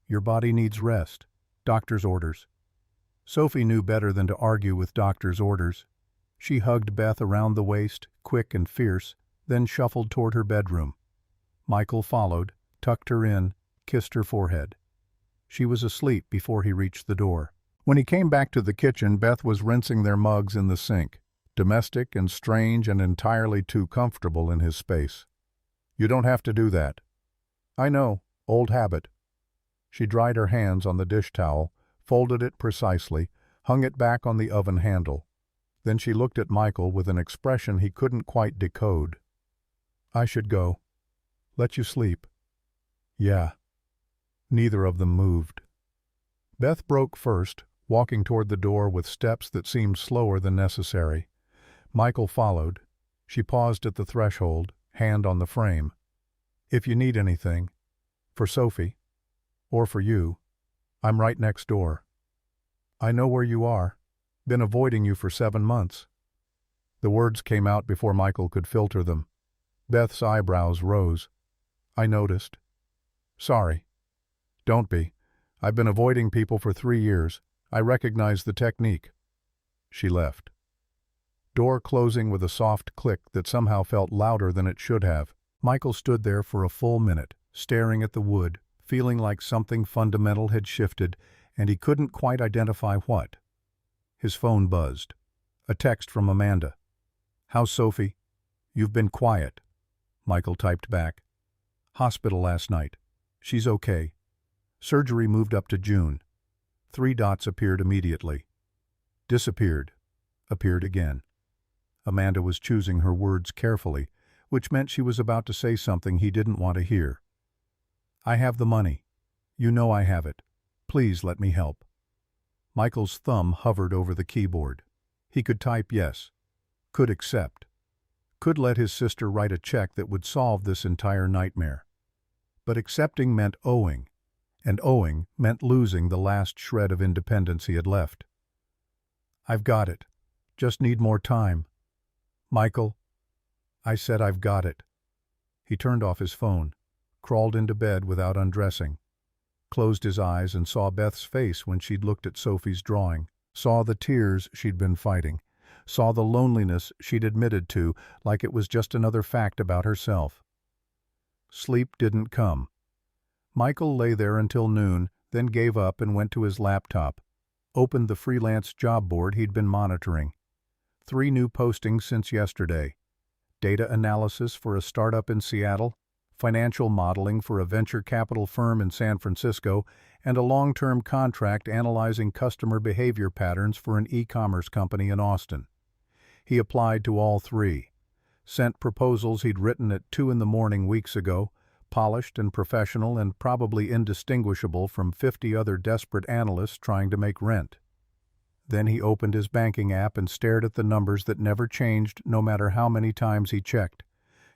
"Your body needs rest. Doctor's orders." Sophie knew better than to argue with doctor's orders. She hugged Beth around the waist, quick and fierce, then shuffled toward her bedroom. Michael followed, tucked her in, kissed her forehead. She was asleep before he reached the door. When he came back to the kitchen, Beth was rinsing their mugs in the sink, domestic and strange and entirely too comfortable in his space. "You don't have to do that." I know, old habit. She dried her hands on the dish towel, folded it precisely, hung it back on the oven handle. Then she looked at Michael with an expression he couldn't quite decode. I should go. Let you sleep. Yeah. Neither of them moved. Beth broke first, walking toward the door with steps that seemed slower than necessary. Michael followed. She paused at the threshold, hand on the frame. If you need anything, for Sophie, or for you, I'm right next door. I know where you are. Been avoiding you for 7 months. The words came out before Michael could filter them. Beth's eyebrows rose. I noticed. Sorry. Don't be. I've been avoiding people for 3 years. I recognize the technique. She left. Door closing with a soft click that somehow felt louder than it should have. Michael stood there for a full minute, staring at the wood, feeling like something fundamental had shifted, and he couldn't quite identify what. His phone buzzed. A text from Amanda. How's Sophie? You've been quiet. Michael typed back. Hospital last night. She's okay. Surgery moved up to June. 3 dots appeared immediately. Disappeared. Appeared again. Amanda was choosing her words carefully, which meant she was about to say something he didn't want to hear. I have the money. You know I have it. Please let me help. Michael's thumb hovered over the keyboard. He could type yes. Could accept. Could let his sister write a check that would solve this entire nightmare. But accepting meant owing, and owing meant losing the last shred of independence he had left. I've got it. Just need more time. Michael, I said I've got it. He turned off his phone, crawled into bed without undressing, closed his eyes and saw Beth's face when she'd looked at Sophie's drawing, saw the tears she'd been fighting, saw the loneliness she'd admitted to like it was just another fact about herself. Sleep didn't come. Michael lay there until noon, then gave up and went to his laptop, opened the freelance job board he'd been monitoring. 3 new postings since yesterday. Data analysis for a startup in Seattle, financial modeling for a venture capital firm in San Francisco, and a long-term contract analyzing customer behavior patterns for an e-commerce company in Austin. He applied to all 3. Sent proposals he'd written at 2 a.m. weeks ago, polished and professional and probably indistinguishable from 50 other desperate analysts trying to make rent. Then he opened his banking app and stared at the numbers that never changed no matter how many times he checked.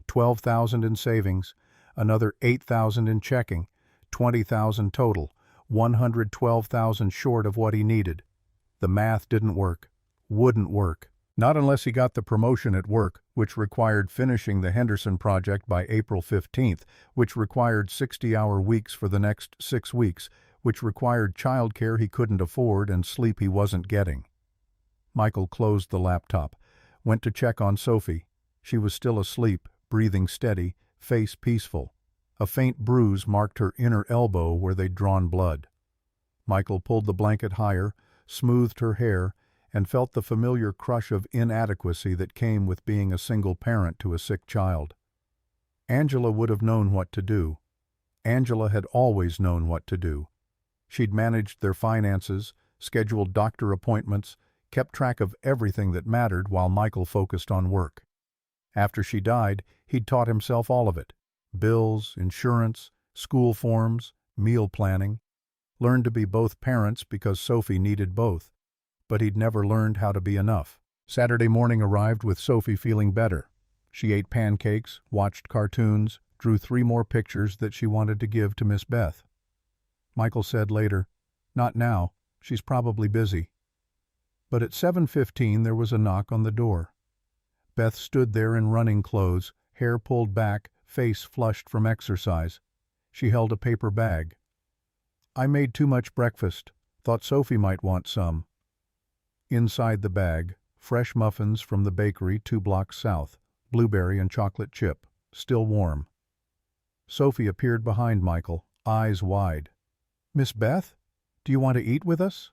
12,000 in savings, another 8,000 in checking, 20,000 total, 112,000 short of what he needed. The math didn't work. Wouldn't work. Not unless he got the promotion at work, which required finishing the Henderson project by April 15th, which required 60-hour weeks for the next 6 weeks, which required childcare he couldn't afford and sleep he wasn't getting. Michael closed the laptop, went to check on Sophie. She was still asleep, breathing steady, face peaceful. A faint bruise marked her inner elbow where they'd drawn blood. Michael pulled the blanket higher, smoothed her hair, and felt the familiar crush of inadequacy that came with being a single parent to a sick child. Angela would have known what to do. Angela had always known what to do. She'd managed their finances, scheduled doctor appointments, kept track of everything that mattered while Michael focused on work. After she died, he'd taught himself all of it. Bills, insurance, school forms, meal planning. Learned to be both parents because Sophie needed both. But he'd never learned how to be enough. Saturday morning arrived with Sophie feeling better. She ate pancakes, watched cartoons, drew 3 more pictures that she wanted to give to Miss Beth. Michael said later, "Not now, she's probably busy." But at 7:15 there was a knock on the door. Beth stood there in running clothes, hair pulled back, face flushed from exercise. She held a paper bag. "I made too much breakfast. Thought Sophie might want some." Inside the bag, fresh muffins from the bakery 2 blocks south, blueberry and chocolate chip, still warm. Sophie appeared behind Michael, eyes wide. "Miss Beth, do you want to eat with us?"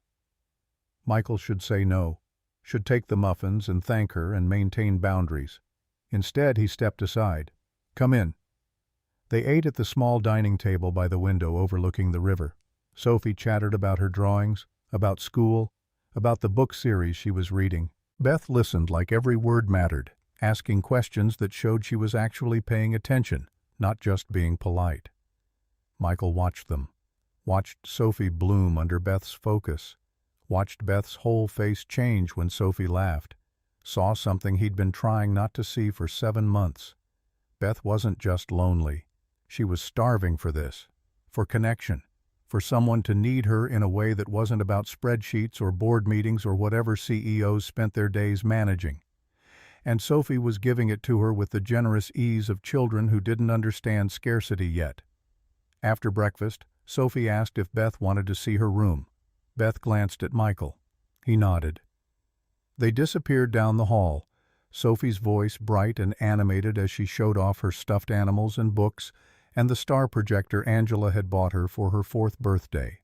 Michael should say no, should take the muffins and thank her and maintain boundaries. Instead, he stepped aside. "Come in." They ate at the small dining table by the window overlooking the river. Sophie chattered about her drawings, about school, about the book series she was reading. Beth listened like every word mattered, asking questions that showed she was actually paying attention, not just being polite. Michael watched them, watched Sophie bloom under Beth's focus, watched Beth's whole face change when Sophie laughed, saw something he'd been trying not to see for 7 months. Beth wasn't just lonely. She was starving for this, for connection, for someone to need her in a way that wasn't about spreadsheets or board meetings or whatever CEOs spent their days managing. And Sophie was giving it to her with the generous ease of children who didn't understand scarcity yet. After breakfast, Sophie asked if Beth wanted to see her room. Beth glanced at Michael. He nodded. They disappeared down the hall, Sophie's voice bright and animated as she showed off her stuffed animals and books and the star projector Angela had bought her for her 4th birthday.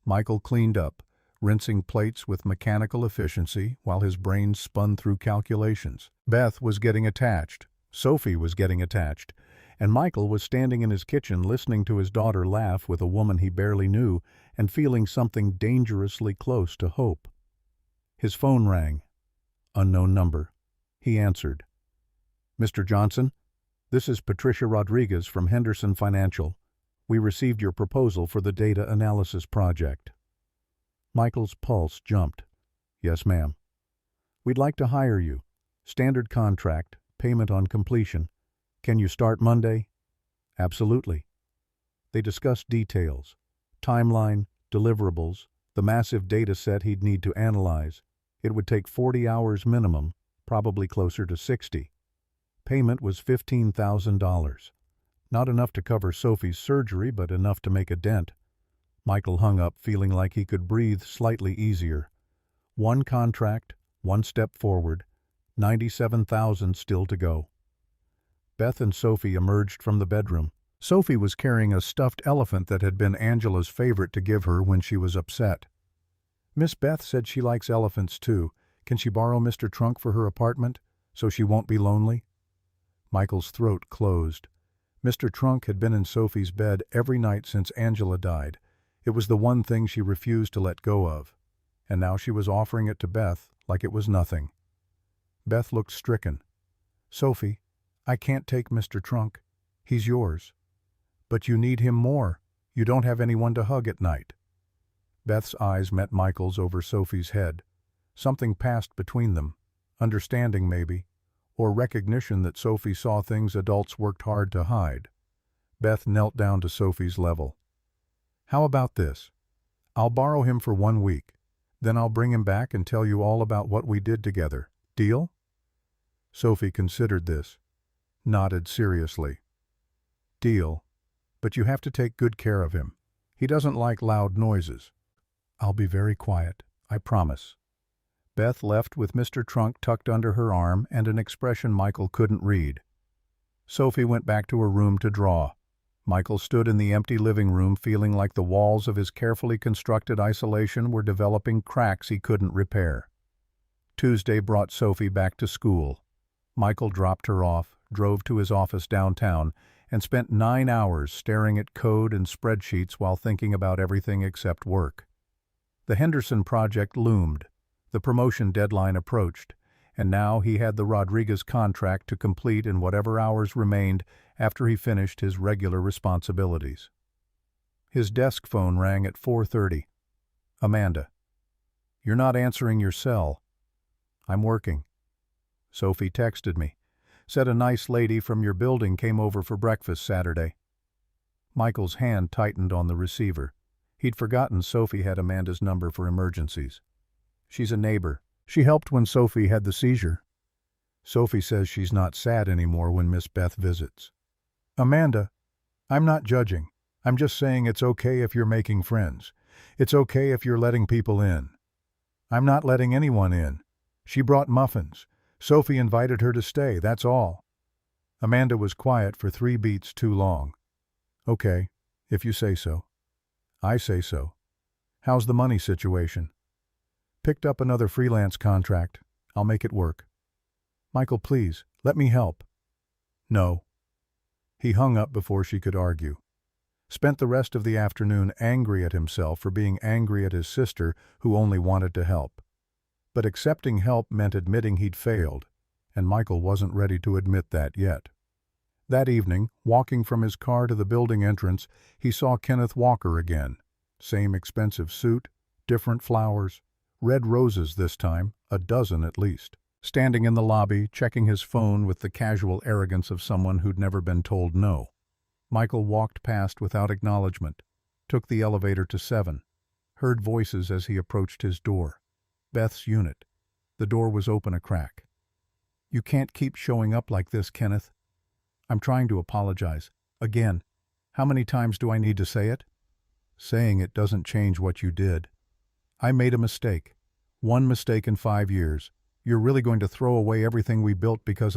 Michael cleaned up, rinsing plates with mechanical efficiency while his brain spun through calculations. Beth was getting attached, Sophie was getting attached, and Michael was standing in his kitchen listening to his daughter laugh with a woman he barely knew and feeling something dangerously close to hope. His phone rang. Unknown number. He answered. "Mr. Johnson, this is Patricia Rodriguez from Henderson Financial. We received your proposal for the data analysis project." Michael's pulse jumped. "Yes, ma'am. We'd like to hire you. Standard contract, payment on completion. Can you start Monday?" "Absolutely." They discussed details, timeline, deliverables, the massive data set he'd need to analyze. It would take 40 hours minimum, probably closer to 60. Payment was $15,000. Not enough to cover Sophie's surgery, but enough to make a dent. Michael hung up feeling like he could breathe slightly easier. One contract, one step forward, 97,000 still to go. Beth and Sophie emerged from the bedroom. Sophie was carrying a stuffed elephant that had been Angela's favorite to give her when she was upset. "Miss Beth said she likes elephants too. Can she borrow Mr. Trunk for her apartment, so she won't be lonely?" Michael's throat closed. Mr. Trunk had been in Sophie's bed every night since Angela died. It was the one thing she refused to let go of. And now she was offering it to Beth like it was nothing. Beth looked stricken. "Sophie, I can't take Mr. Trunk. He's yours. But you need him more. You don't have anyone to hug at night." Beth's eyes met Michael's over Sophie's head. Something passed between them, understanding maybe, or recognition that Sophie saw things adults worked hard to hide. Beth knelt down to Sophie's level. "How about this? I'll borrow him for 1 week. Then I'll bring him back and tell you all about what we did together. Deal?" Sophie considered this, nodded seriously. "Deal. But you have to take good care of him. He doesn't like loud noises." "I'll be very quiet, I promise." Beth left with Mr. Trunk tucked under her arm and an expression Michael couldn't read. Sophie went back to her room to draw. Michael stood in the empty living room feeling like the walls of his carefully constructed isolation were developing cracks he couldn't repair. Tuesday brought Sophie back to school. Michael dropped her off, drove to his office downtown, and spent 9 hours staring at code and spreadsheets while thinking about everything except work. The Henderson project loomed. The promotion deadline approached, and now he had the Rodriguez contract to complete in whatever hours remained after he finished his regular responsibilities. His desk phone rang at 4:30. "Amanda." "You're not answering your cell." "I'm working." "Sophie texted me. Said a nice lady from your building came over for breakfast Saturday." Michael's hand tightened on the receiver. He'd forgotten Sophie had Amanda's number for emergencies. "She's a neighbor. She helped when Sophie had the seizure. Sophie says she's not sad anymore when Miss Beth visits." "Amanda, I'm not judging. I'm just saying it's okay if you're making friends. It's okay if you're letting people in." "I'm not letting anyone in. She brought muffins. Sophie invited her to stay, that's all." Amanda was quiet for 3 beats too long. "Okay, if you say so." "I say so. How's the money situation?" "Picked up another freelance contract. I'll make it work." "Michael, please, let me help." "No." He hung up before she could argue. Spent the rest of the afternoon angry at himself for being angry at his sister who only wanted to help. But accepting help meant admitting he'd failed, and Michael wasn't ready to admit that yet. That evening, walking from his car to the building entrance, he saw Kenneth Walker again. Same expensive suit, different flowers, red roses this time, a dozen at least. Standing in the lobby, checking his phone with the casual arrogance of someone who'd never been told no. Michael walked past without acknowledgement, took the elevator to 7, heard voices as he approached his door. Beth's unit. The door was open a crack. "You can't keep showing up like this, Kenneth. I'm trying to apologize. Again. How many times do I need to say it?" "Saying it doesn't change what you did. I made a mistake. One mistake in 5 years. You're really going to throw away everything we built because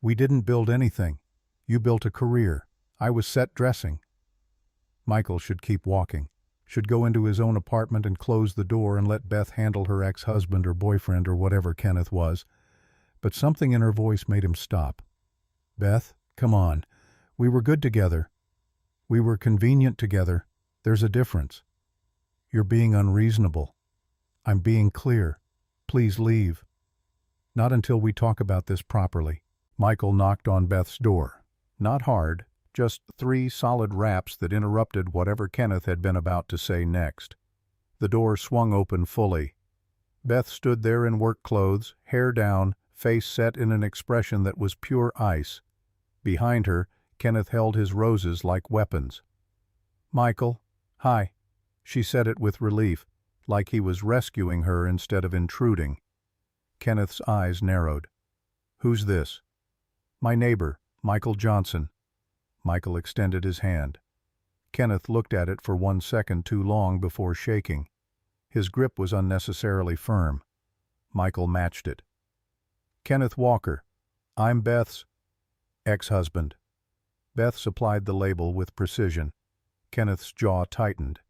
We didn't build anything. You built a career. I was set dressing." Michael should keep walking. Should go into his own apartment and close the door and let Beth handle her ex-husband or boyfriend or whatever Kenneth was. But something in her voice made him stop. "Beth, come on. We were good together. We were convenient together. There's a difference. You're being unreasonable. I'm being clear. Please leave." "Not until we talk about this properly." Michael knocked on Beth's door. Not hard, just 3 solid raps that interrupted whatever Kenneth had been about to say next. The door swung open fully. Beth stood there in work clothes, hair down, face set in an expression that was pure ice. Behind her, Kenneth held his roses like weapons. "Michael, hi." She said it with relief, like he was rescuing her instead of intruding. Kenneth's eyes narrowed. "Who's this?" "My neighbor, Michael Johnson." Michael extended his hand. Kenneth looked at it for 1 second too long before shaking. His grip was unnecessarily firm. Michael matched it. "Kenneth Walker. I'm Beth's ex-husband." Beth supplied the label with precision. Kenneth's jaw tightened.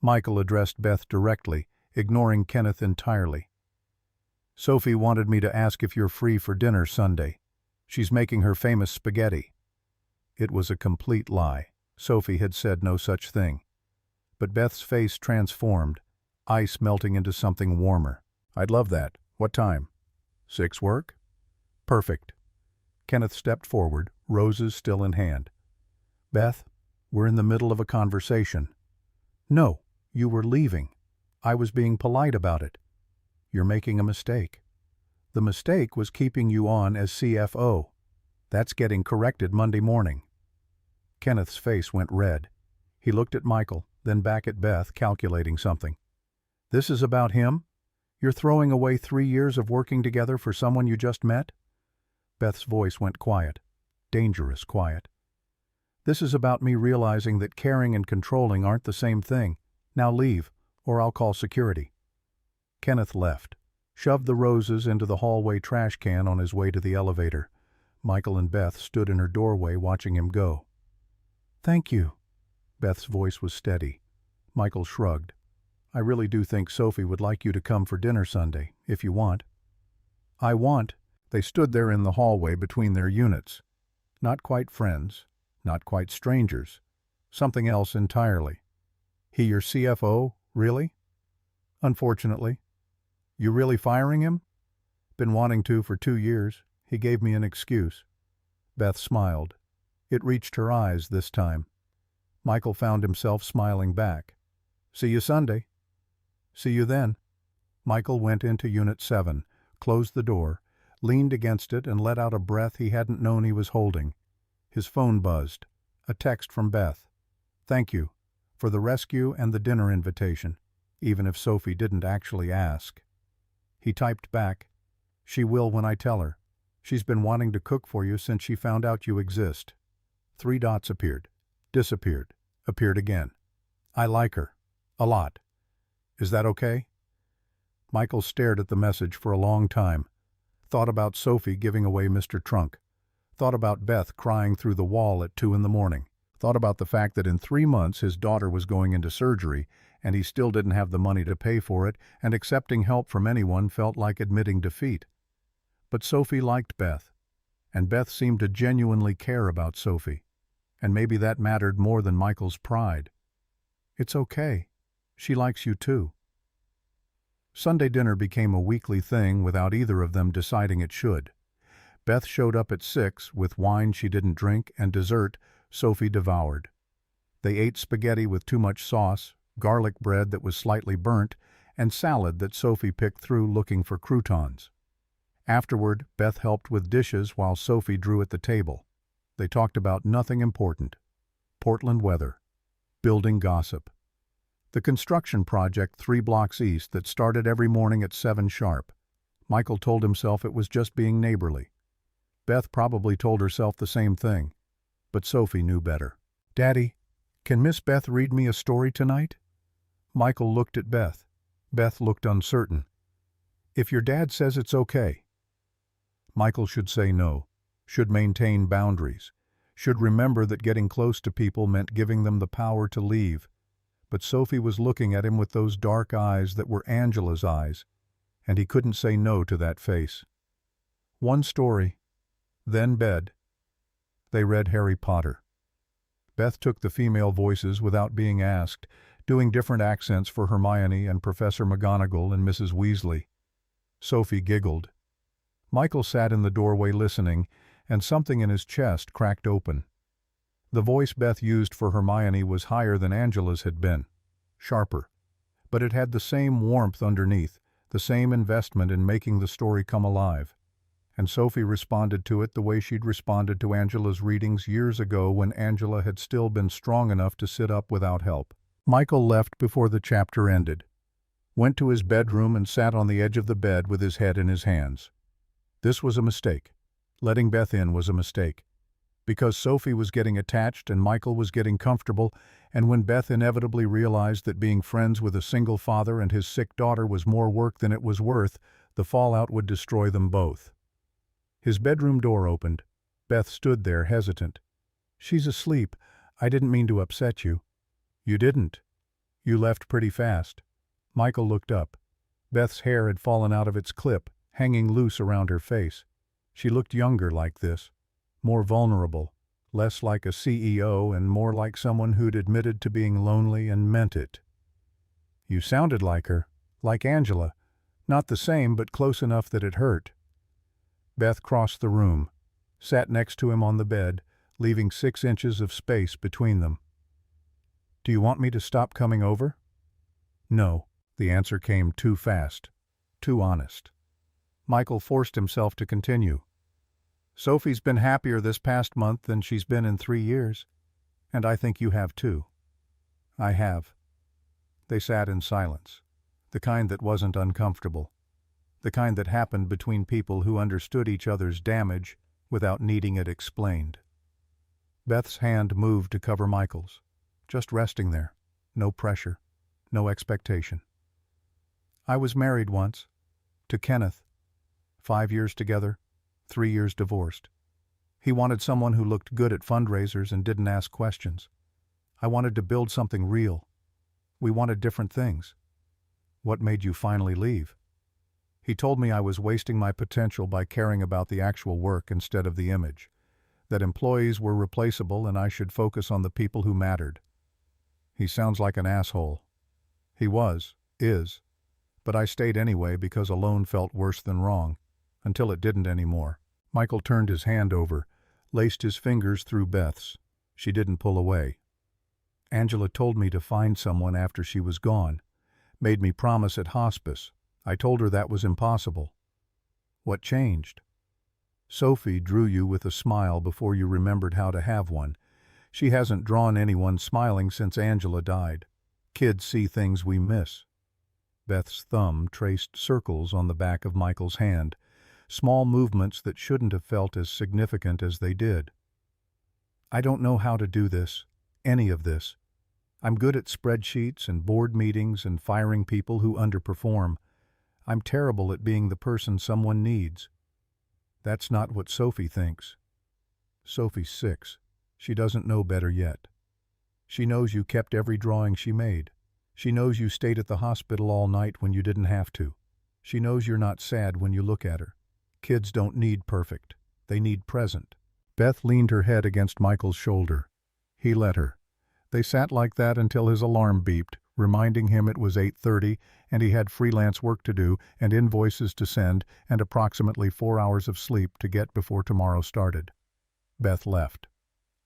Michael addressed Beth directly, ignoring Kenneth entirely. "Sophie wanted me to ask if you're free for dinner Sunday. She's making her famous spaghetti." It was a complete lie. Sophie had said no such thing. But Beth's face transformed, ice melting into something warmer. "I'd love that. What time?" 6 work? Perfect." Kenneth stepped forward, roses still in hand. "Beth, we're in the middle of a conversation." "No, you were leaving. I was being polite about it." "You're making a mistake. The mistake was keeping you on as CFO. That's getting corrected Monday morning." Kenneth's face went red. He looked at Michael, then back at Beth, calculating something. "This is about him? You're throwing away 3 years of working together for someone you just met?" Beth's voice went quiet. Dangerous quiet. "This is about me realizing that caring and controlling aren't the same thing. Now leave, or I'll call security." Kenneth left, shoved the roses into the hallway trash can on his way to the elevator. Michael and Beth stood in her doorway watching him go. "Thank you." Beth's voice was steady. Michael shrugged. "I really do think Sophie would like you to come for dinner Sunday, if you want." "I want." They stood there in the hallway between their units. Not quite friends, not quite strangers. Something else entirely. "He your CFO, really?" "Unfortunately." "You really firing him?" "Been wanting to for 2 years. He gave me an excuse." Beth smiled. It reached her eyes this time. Michael found himself smiling back. "See you Sunday." "See you then." Michael went into Unit 7, closed the door, leaned against it and let out a breath he hadn't known he was holding. His phone buzzed. A text from Beth. "Thank you for the rescue and the dinner invitation, even if Sophie didn't actually ask." He typed back, "She will when I tell her. She's been wanting to cook for you since she found out you exist." 3 dots appeared, disappeared, appeared again. "I like her. A lot. Is that okay?" Michael stared at the message for a long time. Thought about Sophie giving away Mr. Trunk. Thought about Beth crying through the wall at 2 in the morning. Thought about the fact that in 3 months his daughter was going into surgery and he still didn't have the money to pay for it, and accepting help from anyone felt like admitting defeat. But Sophie liked Beth, and Beth seemed to genuinely care about Sophie. and maybe that mattered more than Michael's pride. It's okay. She likes you too. Sunday dinner became a weekly thing without either of them deciding it should. Beth showed up at 6 with wine she didn't drink and dessert Sophie devoured. They ate spaghetti with too much sauce, garlic bread that was slightly burnt, and salad that Sophie picked through looking for croutons. Afterward, Beth helped with dishes while Sophie drew at the table. They talked about nothing important. Portland weather. Building gossip. The construction project 3 blocks east that started every morning at 7 sharp. Michael told himself it was just being neighborly. Beth probably told herself the same thing, but Sophie knew better. "Daddy, can Miss Beth read me a story tonight?" Michael looked at Beth. Beth looked uncertain. "If your dad says it's okay." Michael should say no, should maintain boundaries, should remember that getting close to people meant giving them the power to leave. But Sophie was looking at him with those dark eyes that were Angela's eyes, and he couldn't say no to that face. One story, then bed. They read Harry Potter. Beth took the female voices without being asked, doing different accents for Hermione and Professor McGonagall and Mrs. Weasley. Sophie giggled. Michael sat in the doorway listening, and something in his chest cracked open. The voice Beth used for Hermione was higher than Angela's had been, sharper, but it had the same warmth underneath, the same investment in making the story come alive. And Sophie responded to it the way she'd responded to Angela's readings years ago when Angela had still been strong enough to sit up without help. Michael left before the chapter ended, went to his bedroom and sat on the edge of the bed with his head in his hands. This was a mistake. Letting Beth in was a mistake. Because Sophie was getting attached and Michael was getting comfortable, and when Beth inevitably realized that being friends with a single father and his sick daughter was more work than it was worth, the fallout would destroy them both. His bedroom door opened. Beth stood there, hesitant. "She's asleep. I didn't mean to upset you." "You didn't. You left pretty fast." Michael looked up. Beth's hair had fallen out of its clip, hanging loose around her face. She looked younger like this. More vulnerable, less like a CEO and more like someone who'd admitted to being lonely and meant it. "You sounded like her, like Angela. Not the same, but close enough that it hurt." Beth crossed the room, sat next to him on the bed, leaving 6 inches of space between them. "Do you want me to stop coming over?" "No." The answer came too fast, too honest. Michael forced himself to continue. "Sophie's been happier this past month than she's been in 3 years, and I think you have too." "I have." They sat in silence, the kind that wasn't uncomfortable, the kind that happened between people who understood each other's damage without needing it explained. Beth's hand moved to cover Michael's, just resting there, no pressure, no expectation. "I was married once, to Kenneth. 5 years together, 3 years divorced. He wanted someone who looked good at fundraisers and didn't ask questions. I wanted to build something real. We wanted different things." "What made you finally leave?" "He told me I was wasting my potential by caring about the actual work instead of the image, that employees were replaceable and I should focus on the people who mattered." "He sounds like an asshole." "He is. But I stayed anyway because alone felt worse than wrong, until it didn't anymore." Michael turned his hand over, laced his fingers through Beth's. She didn't pull away. "Angela told me to find someone after she was gone, made me promise at hospice. I told her that was impossible." "What changed?" "Sophie drew you with a smile before you remembered how to have one. She hasn't drawn anyone smiling since Angela died. Kids see things we miss." Beth's thumb traced circles on the back of Michael's hand, small movements that shouldn't have felt as significant as they did. "I don't know how to do this, any of this. I'm good at spreadsheets and board meetings and firing people who underperform. I'm terrible at being the person someone needs." "That's not what Sophie thinks." "Sophie's 6. She doesn't know better yet. She knows you kept every drawing she made. She knows you stayed at the hospital all night when you didn't have to. She knows you're not sad when you look at her. Kids don't need perfect. They need present." Beth leaned her head against Michael's shoulder. He let her. They sat like that until his alarm beeped, reminding him it was 8:30 and he had freelance work to do and invoices to send and approximately 4 hours of sleep to get before tomorrow started. Beth left.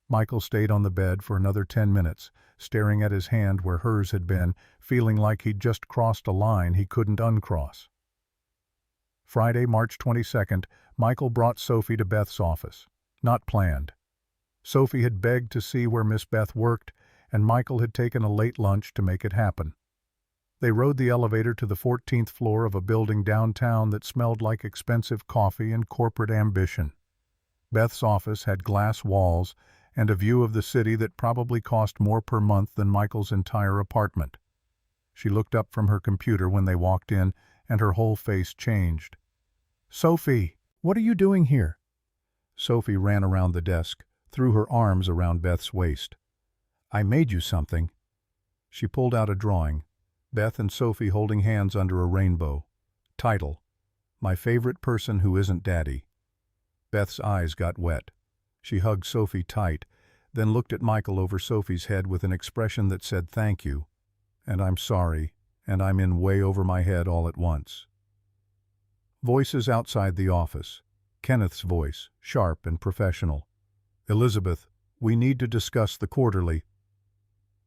Michael stayed on the bed for another 10 minutes, staring at his hand where hers had been, feeling like he'd just crossed a line he couldn't uncross. Friday, March 22nd, Michael brought Sophie to Beth's office. Not planned. Sophie had begged to see where Miss Beth worked, and Michael had taken a late lunch to make it happen. They rode the elevator to the 14th floor of a building downtown that smelled like expensive coffee and corporate ambition. Beth's office had glass walls and a view of the city that probably cost more per month than Michael's entire apartment. She looked up from her computer when they walked in, and her whole face changed. "Sophie, what are you doing here?" Sophie ran around the desk, threw her arms around Beth's waist. "I made you something." She pulled out a drawing, Beth and Sophie holding hands under a rainbow. Title: My Favorite Person Who Isn't Daddy. Beth's eyes got wet. She hugged Sophie tight, then looked at Michael over Sophie's head with an expression that said thank you, and I'm sorry, and I'm in way over my head all at once. Voices outside the office. Kenneth's voice, sharp and professional. "Elizabeth, we need to discuss the quarterly."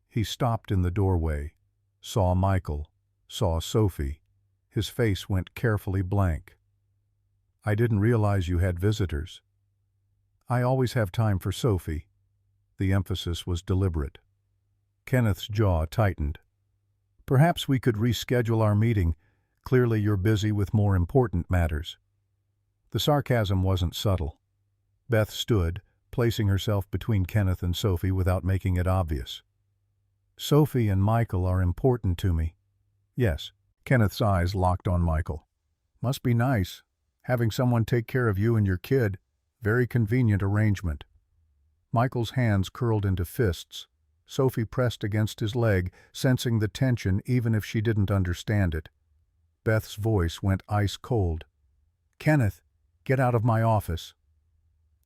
He stopped in the doorway, saw Michael, saw Sophie. His face went carefully blank. "I didn't realize you had visitors." "I always have time for Sophie." The emphasis was deliberate. Kenneth's jaw tightened. "Perhaps we could reschedule our meeting. Clearly you're busy with more important matters." The sarcasm wasn't subtle. Beth stood, placing herself between Kenneth and Sophie without making it obvious. "Sophie and Michael are important to me." "Yes." Kenneth's eyes locked on Michael. "Must be nice, having someone take care of you and your kid. Very convenient arrangement." Michael's hands curled into fists. Sophie pressed against his leg, sensing the tension even if she didn't understand it. Beth's voice went ice cold. "Kenneth, get out of my office."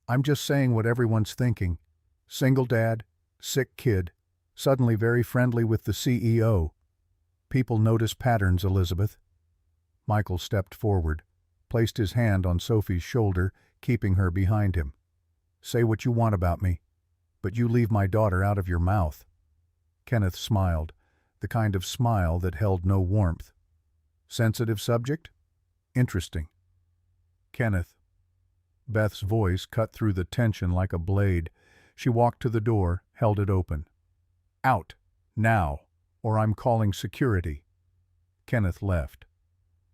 "I'm just saying what everyone's thinking. Single dad, sick kid, suddenly very friendly with the CEO. People notice patterns, Elizabeth." Michael stepped forward, placed his hand on Sophie's shoulder, keeping her behind him. "Say what you want about me, but you leave my daughter out of your mouth." Kenneth smiled, the kind of smile that held no warmth. "Sensitive subject? Interesting." "Kenneth." Beth's voice cut through the tension like a blade. She walked to the door, held it open. "Out, now, or I'm calling security." Kenneth left,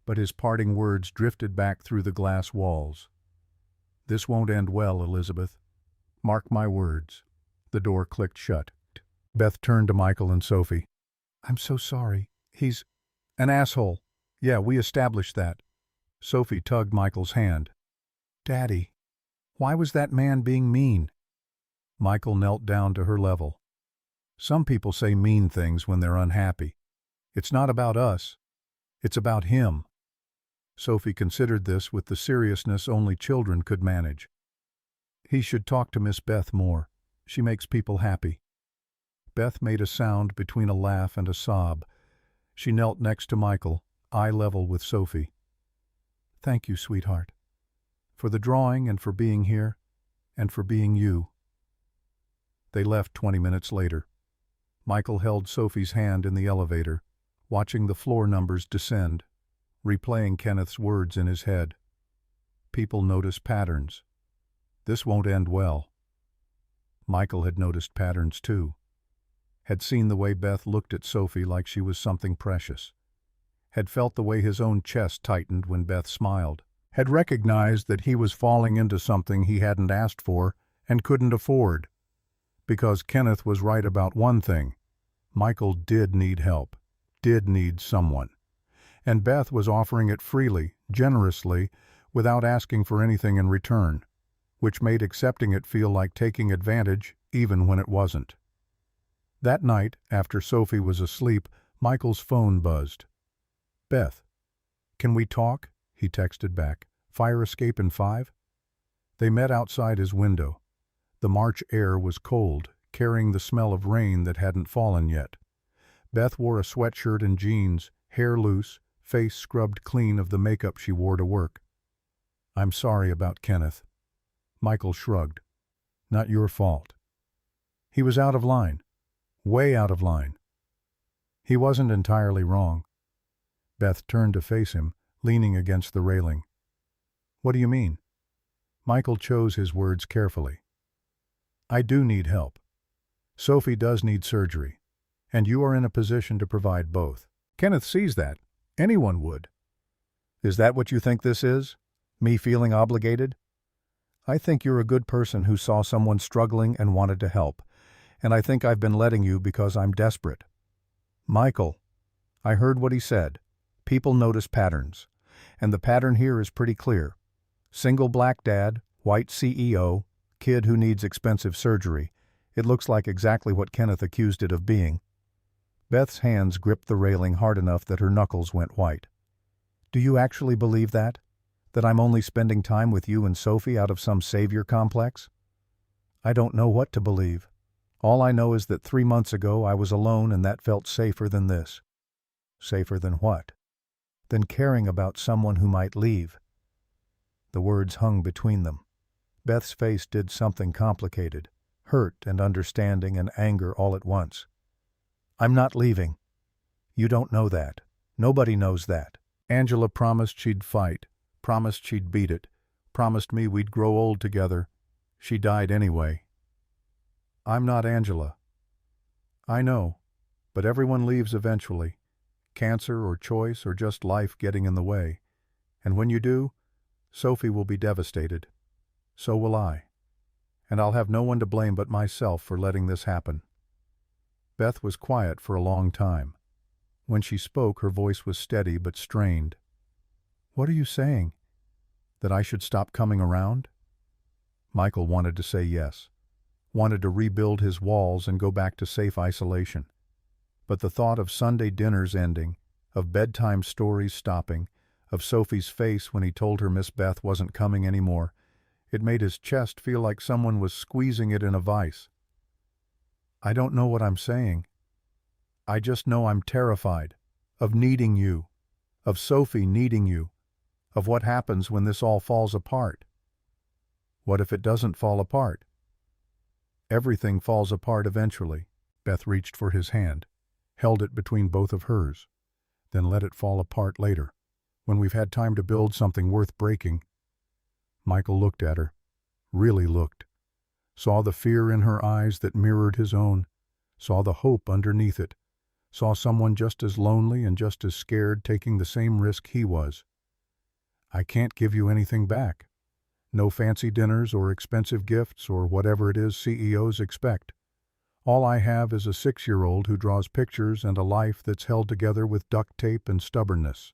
but his parting words drifted back through the glass walls. "This won't end well, Elizabeth. Mark my words." The door clicked shut. Beth turned to Michael and Sophie. "I'm so sorry. He's an asshole. Yeah, we established that." Sophie tugged Michael's hand. "Daddy, why was that man being mean?" Michael knelt down to her level. "Some people say mean things when they're unhappy. It's not about us. It's about him." Sophie considered this with the seriousness only children could manage. "He should talk to Miss Beth more. She makes people happy." Beth made a sound between a laugh and a sob. She knelt next to Michael, eye level with Sophie. "Thank you, sweetheart. For the drawing and for being here, and for being you." They left 20 minutes later. Michael held Sophie's hand in the elevator, watching the floor numbers descend, replaying Kenneth's words in his head. People notice patterns. This won't end well. Michael had noticed patterns too. Had seen the way Beth looked at Sophie like she was something precious. Had felt the way his own chest tightened when Beth smiled. Had recognized that he was falling into something he hadn't asked for and couldn't afford. Because Kenneth was right about one thing. Michael did need help, did need someone. And Beth was offering it freely, generously, without asking for anything in return, which made accepting it feel like taking advantage even when it wasn't. That night, after Sophie was asleep, Michael's phone buzzed. "Beth, can we talk?" he texted back. "Fire escape in 5? They met outside his window. The March air was cold, carrying the smell of rain that hadn't fallen yet. Beth wore a sweatshirt and jeans, hair loose, face scrubbed clean of the makeup she wore to work. "I'm sorry about Kenneth." Michael shrugged. "Not your fault. He was out of line. Way out of line." "He wasn't entirely wrong." Beth turned to face him, leaning against the railing. "What do you mean?" Michael chose his words carefully. "I do need help. Sophie does need surgery, and you are in a position to provide both." Kenneth sees that. Anyone would. "Is that what you think this is? Me feeling obligated?" "I think you're a good person who saw someone struggling and wanted to help, and I think I've been letting you because I'm desperate." "Michael," I heard what he said. "People notice patterns, and the pattern here is pretty clear. Single black dad, white CEO, kid who needs expensive surgery. It looks like exactly what Kenneth accused it of being." Beth's hands gripped the railing hard enough that her knuckles went white. "Do you actually believe that? That I'm only spending time with you and Sophie out of some savior complex?" "I don't know what to believe. All I know is that 3 months ago I was alone and that felt safer than this." "Safer than what?" "Than caring about someone who might leave." The words hung between them. Beth's face did something complicated, hurt and understanding and anger all at once. "I'm not leaving. You don't know that. Nobody knows that. Angela promised she'd fight, promised she'd beat it, promised me we'd grow old together. She died anyway." "I'm not Angela." "I know, but everyone leaves eventually. Cancer or choice or just life getting in the way. And when you do, Sophie will be devastated. So will I. And I'll have no one to blame but myself for letting this happen." Beth was quiet for a long time. When she spoke, her voice was steady but strained. "What are you saying? That I should stop coming around?" Michael wanted to say yes, wanted to rebuild his walls and go back to safe isolation. But the thought of Sunday dinners ending, of bedtime stories stopping, of Sophie's face when he told her Miss Beth wasn't coming anymore, it made his chest feel like someone was squeezing it in a vice. "I don't know what I'm saying. I just know I'm terrified, of needing you, of Sophie needing you, of what happens when this all falls apart." "What if it doesn't fall apart?" "Everything falls apart eventually." Beth reached for his hand, held it between both of hers, then let it fall apart later, when we've had time to build something worth breaking. Michael looked at her, really looked, saw the fear in her eyes that mirrored his own, saw the hope underneath it, saw someone just as lonely and just as scared taking the same risk he was. "I can't give you anything back. No fancy dinners or expensive gifts or whatever it is CEOs expect. All I have is a 6-year-old who draws pictures and a life that's held together with duct tape and stubbornness.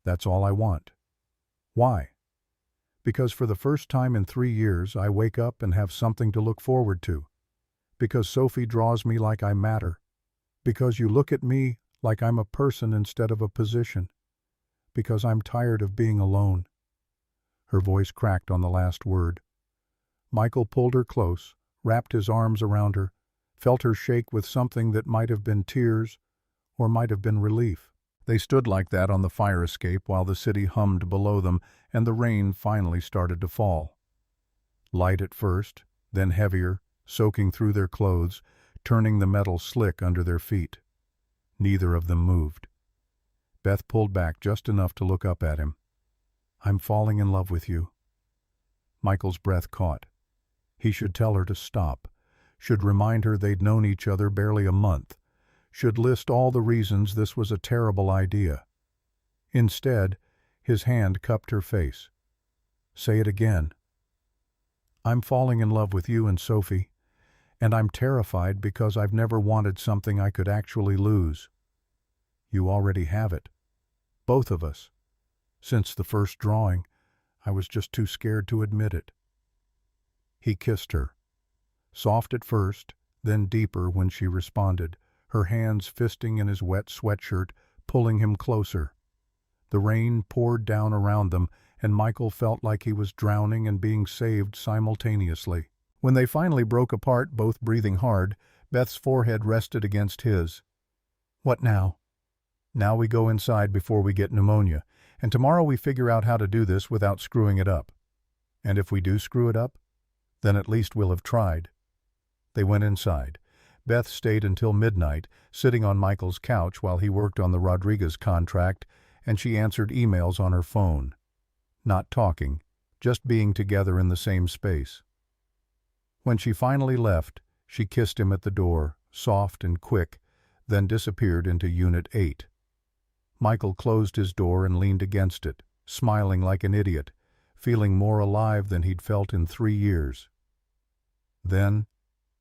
That's all I want." "Why?" "Because for the first time in 3 years I wake up and have something to look forward to. Because Sophie draws me like I matter. Because you look at me like I'm a person instead of a position. Because I'm tired of being alone." Her voice cracked on the last word. Michael pulled her close, wrapped his arms around her, felt her shake with something that might have been tears or might have been relief. They stood like that on the fire escape while the city hummed below them and the rain finally started to fall. Light at first, then heavier, soaking through their clothes, turning the metal slick under their feet. Neither of them moved. Beth pulled back just enough to look up at him. "I'm falling in love with you." Michael's breath caught. He should tell her to stop, should remind her they'd known each other barely a month, should list all the reasons this was a terrible idea. Instead, his hand cupped her face. "Say it again." "I'm falling in love with you and Sophie, and I'm terrified because I've never wanted something I could actually lose." "You already have it. Both of us. Since the first drawing, I was just too scared to admit it." He kissed her. Soft at first, then deeper when she responded, her hands fisting in his wet sweatshirt, pulling him closer. The rain poured down around them, and Michael felt like he was drowning and being saved simultaneously. When they finally broke apart, both breathing hard, Beth's forehead rested against his. "What now?" "Now we go inside before we get pneumonia, and tomorrow we figure out how to do this without screwing it up. And if we do screw it up, then at least we'll have tried." They went inside. Beth stayed until midnight, sitting on Michael's couch while he worked on the Rodriguez contract, and she answered emails on her phone. Not talking, just being together in the same space. When she finally left, she kissed him at the door, soft and quick, then disappeared into Unit 8. Michael closed his door and leaned against it, smiling like an idiot, feeling more alive than he'd felt in 3 years. Then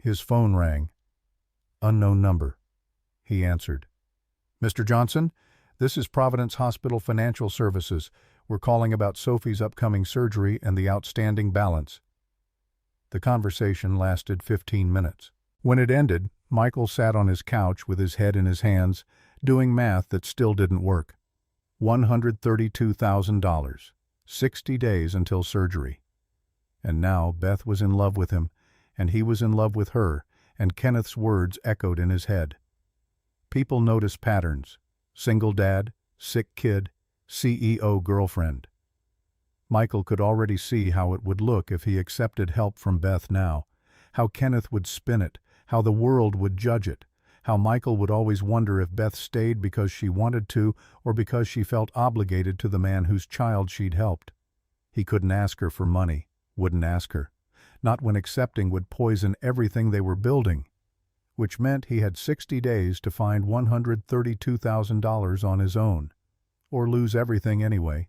his phone rang. Unknown number. He answered. "Mr. Johnson, this is Providence Hospital Financial Services. We're calling about Sophie's upcoming surgery and the outstanding balance." The conversation lasted 15 minutes. When it ended, Michael sat on his couch with his head in his hands, doing math that still didn't work. $132,000. 60 days until surgery. And now Beth was in love with him, and he was in love with her, and Kenneth's words echoed in his head. People notice patterns. Single dad, sick kid, CEO girlfriend. Michael could already see how it would look if he accepted help from Beth now, how Kenneth would spin it, how the world would judge it, how Michael would always wonder if Beth stayed because she wanted to or because she felt obligated to the man whose child she'd helped. He couldn't ask her for money, wouldn't ask her. Not when accepting would poison everything they were building, which meant he had 60 days to find $132,000 on his own, or lose everything anyway.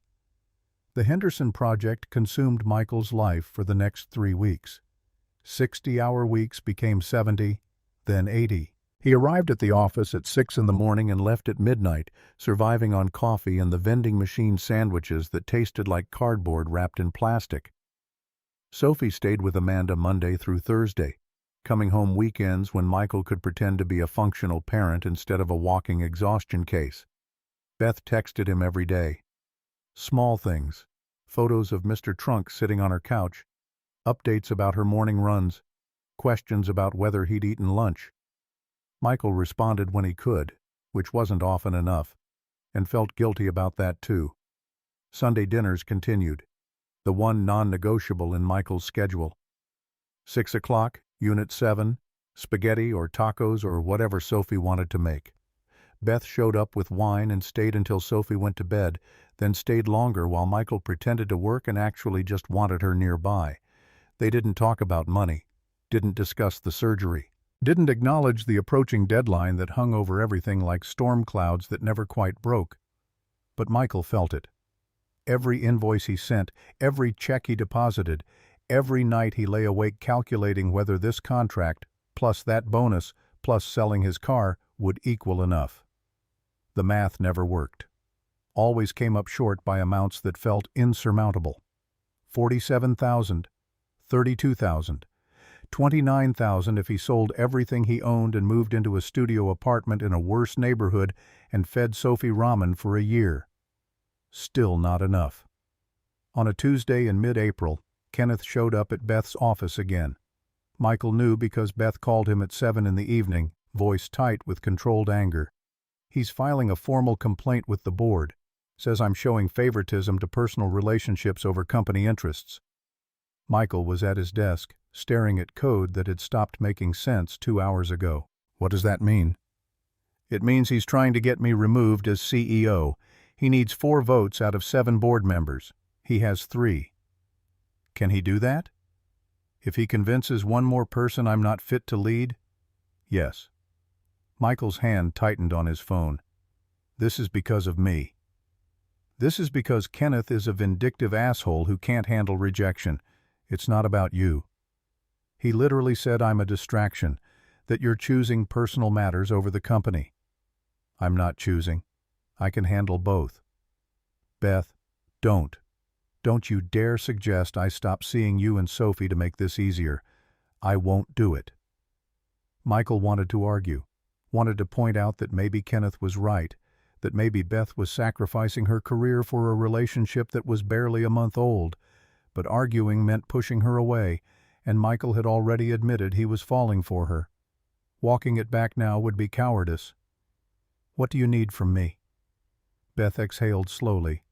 The Henderson project consumed Michael's life for the next 3 weeks. 60-hour weeks became 70, then 80. He arrived at the office at 6 in the morning and left at midnight, surviving on coffee and the vending machine sandwiches that tasted like cardboard wrapped in plastic. Sophie stayed with Amanda Monday through Thursday, coming home weekends when Michael could pretend to be a functional parent instead of a walking exhaustion case. Beth texted him every day. Small things, photos of Mr. Trunk sitting on her couch, updates about her morning runs, questions about whether he'd eaten lunch. Michael responded when he could, which wasn't often enough, and felt guilty about that too. Sunday dinners continued, the one non-negotiable in Michael's schedule. 6 o'clock, Unit 7, spaghetti or tacos or whatever Sophie wanted to make. Beth showed up with wine and stayed until Sophie went to bed, then stayed longer while Michael pretended to work and actually just wanted her nearby. They didn't talk about money, didn't discuss the surgery, didn't acknowledge the approaching deadline that hung over everything like storm clouds that never quite broke. But Michael felt it. Every invoice he sent, every check he deposited, every night he lay awake calculating whether this contract, plus that bonus, plus selling his car, would equal enough. The math never worked. Always came up short by amounts that felt insurmountable. $47,000, $32,000, $29,000 if he sold everything he owned and moved into a studio apartment in a worse neighborhood and fed Sophie ramen for a year. Still not enough. On a Tuesday in mid-April, Kenneth showed up at Beth's office again. Michael knew because Beth called him at 7 in the evening, voice tight with controlled anger. He's filing a formal complaint with the board. Says I'm showing favoritism to personal relationships over company interests. Michael was at his desk, staring at code that had stopped making sense 2 hours ago. What does that mean? It means he's trying to get me removed as CEO. He needs 4 votes out of 7 board members. He has 3. Can he do that? If he convinces one more person I'm not fit to lead? Yes. Michael's hand tightened on his phone. This is because of me. This is because Kenneth is a vindictive asshole who can't handle rejection. It's not about you. He literally said I'm a distraction, that you're choosing personal matters over the company. I'm not choosing. I can handle both. Beth, don't. Don't you dare suggest I stop seeing you and Sophie to make this easier. I won't do it. Michael wanted to argue, wanted to point out that maybe Kenneth was right, that maybe Beth was sacrificing her career for a relationship that was barely a month old, but arguing meant pushing her away, and Michael had already admitted he was falling for her. Walking it back now would be cowardice. "What do you need from me?" Beth exhaled slowly.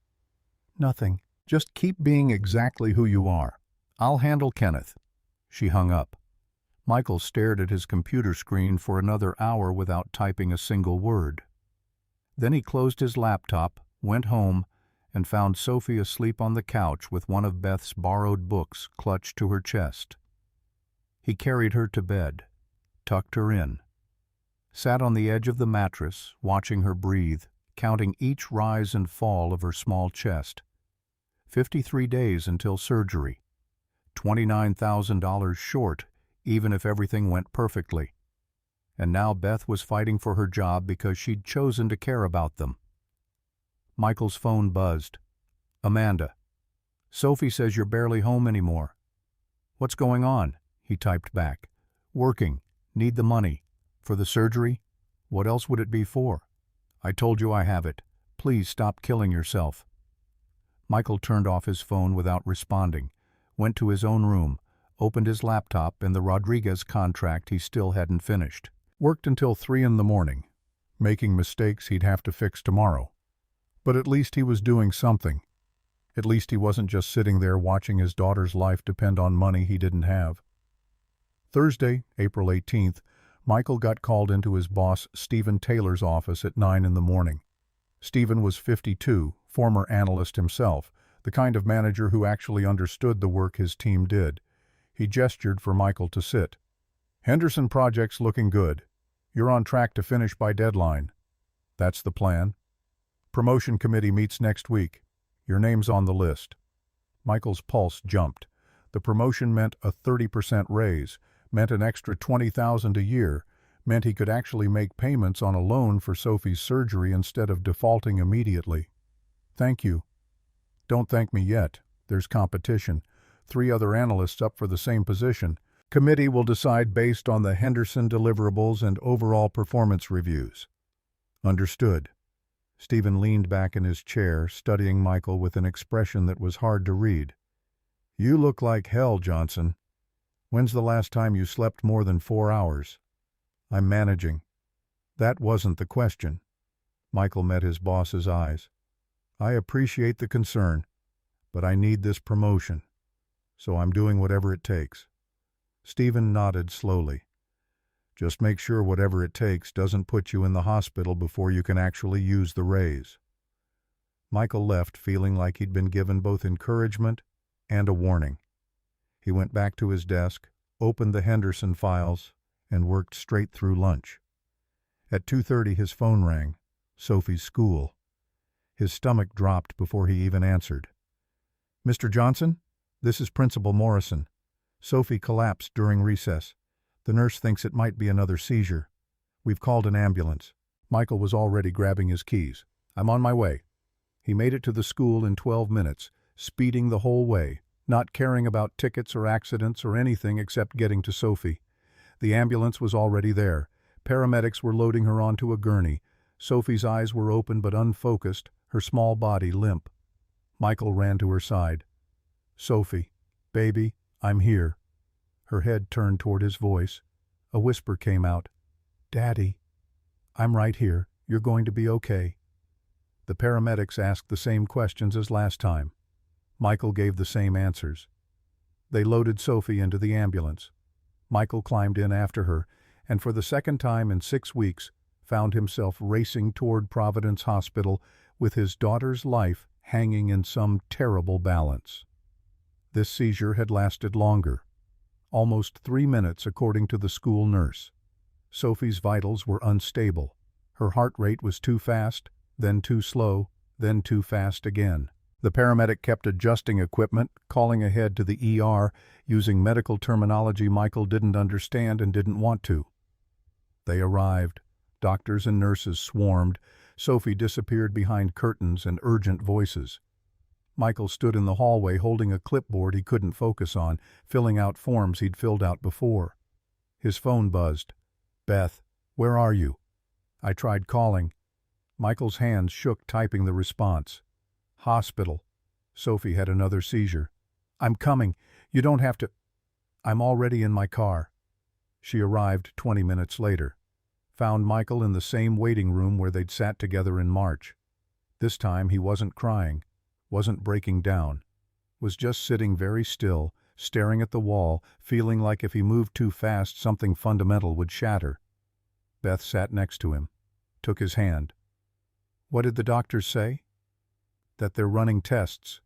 "Nothing. Just keep being exactly who you are. I'll handle Kenneth." She hung up. Michael stared at his computer screen for another hour without typing a single word. Then he closed his laptop, went home, and found Sophie asleep on the couch with one of Beth's borrowed books clutched to her chest. He carried her to bed, tucked her in, sat on the edge of the mattress, watching her breathe, counting each rise and fall of her small chest. 53 days until surgery. $29,000 short, even if everything went perfectly. And now Beth was fighting for her job because she'd chosen to care about them. Michael's phone buzzed. "Amanda. Sophie says you're barely home anymore." "What's going on?" he typed back. "Working. Need the money. For the surgery? What else would it be for? I told you I have it. Please stop killing yourself." Michael turned off his phone without responding, went to his own room, opened his laptop and the Rodriguez contract he still hadn't finished. Worked until 3 in the morning, making mistakes he'd have to fix tomorrow. But at least he was doing something. At least he wasn't just sitting there watching his daughter's life depend on money he didn't have. Thursday, April 18th, Michael got called into his boss Stephen Taylor's office at 9 in the morning. Stephen was 52, former analyst himself, the kind of manager who actually understood the work his team did. He gestured for Michael to sit. "Henderson project's looking good. You're on track to finish by deadline." "That's the plan." "Promotion committee meets next week. Your name's on the list." Michael's pulse jumped. The promotion meant a 30% raise, meant an extra $20,000 a year, meant he could actually make payments on a loan for Sophie's surgery instead of defaulting immediately. "Thank you." "Don't thank me yet. There's competition. 3 other analysts up for the same position. Committee will decide based on the Henderson deliverables and overall performance reviews." "Understood." Stephen leaned back in his chair, studying Michael with an expression that was hard to read. "You look like hell, Johnson. When's the last time you slept more than 4 hours?" "I'm managing." "That wasn't the question." Michael met his boss's eyes. "I appreciate the concern, but I need this promotion, so I'm doing whatever it takes." Stephen nodded slowly. "Just make sure whatever it takes doesn't put you in the hospital before you can actually use the raise." Michael left feeling like he'd been given both encouragement and a warning. He went back to his desk, opened the Henderson files, and worked straight through lunch. At 2:30 his phone rang. Sophie's school. His stomach dropped before he even answered. "Mr. Johnson, this is Principal Morrison. Sophie collapsed during recess. The nurse thinks it might be another seizure. We've called an ambulance." Michael was already grabbing his keys. "I'm on my way." He made it to the school in 12 minutes, speeding the whole way, not caring about tickets or accidents or anything except getting to Sophie. The ambulance was already there. Paramedics were loading her onto a gurney. Sophie's eyes were open but unfocused, her small body limp. Michael ran to her side. "Sophie, baby, I'm here." Her head turned toward his voice. A whisper came out. "Daddy." "I'm right here. You're going to be okay." The paramedics asked the same questions as last time. Michael gave the same answers. They loaded Sophie into the ambulance. Michael climbed in after her, and for the second time in 6 weeks, found himself racing toward Providence Hospital with his daughter's life hanging in some terrible balance. This seizure had lasted longer. Almost 3 minutes, according to the school nurse. Sophie's vitals were unstable. Her heart rate was too fast, then too slow, then too fast again. The paramedic kept adjusting equipment, calling ahead to the ER, using medical terminology Michael didn't understand and didn't want to. They arrived. Doctors and nurses swarmed. Sophie disappeared behind curtains and urgent voices. Michael stood in the hallway holding a clipboard he couldn't focus on, filling out forms he'd filled out before. His phone buzzed. "Beth, where are you?" "I tried calling." Michael's hands shook typing the response. "Hospital. Sophie had another seizure." "I'm coming. You don't have to." I'm already in my car. She arrived 20 minutes later. Found Michael in the same waiting room where they'd sat together in March. This time he wasn't crying, wasn't breaking down, was just sitting very still, staring at the wall, feeling like if he moved too fast something fundamental would shatter. Beth sat next to him, took his hand. What did the doctors say? That they're running tests,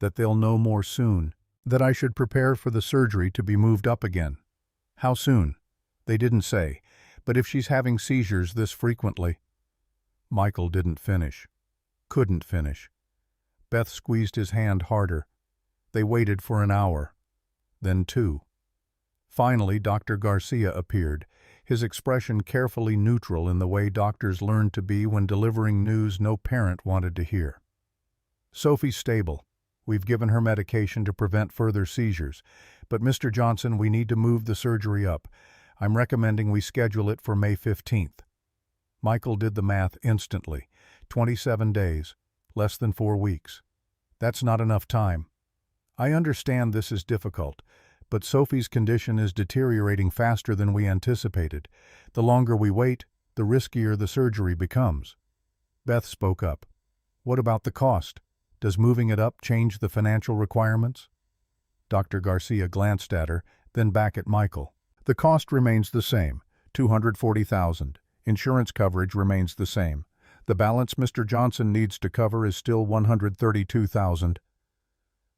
that they'll know more soon, that I should prepare for the surgery to be moved up again. How soon? They didn't say, but if she's having seizures this frequently. Michael didn't finish. Couldn't finish. Beth squeezed his hand harder. They waited for an hour, then 2. Finally, Dr. Garcia appeared, his expression carefully neutral in the way doctors learn to be when delivering news no parent wanted to hear. Sophie's stable. We've given her medication to prevent further seizures, but Mr. Johnson, we need to move the surgery up. I'm recommending we schedule it for May 15th. Michael did the math instantly. 27 days, less than 4 weeks. That's not enough time. I understand this is difficult, but Sophie's condition is deteriorating faster than we anticipated. The longer we wait, the riskier the surgery becomes. Beth spoke up. What about the cost? Does moving it up change the financial requirements? Dr. Garcia glanced at her, then back at Michael. The cost remains the same, $240,000. Insurance coverage remains the same. The balance Mr. Johnson needs to cover is still $132,000.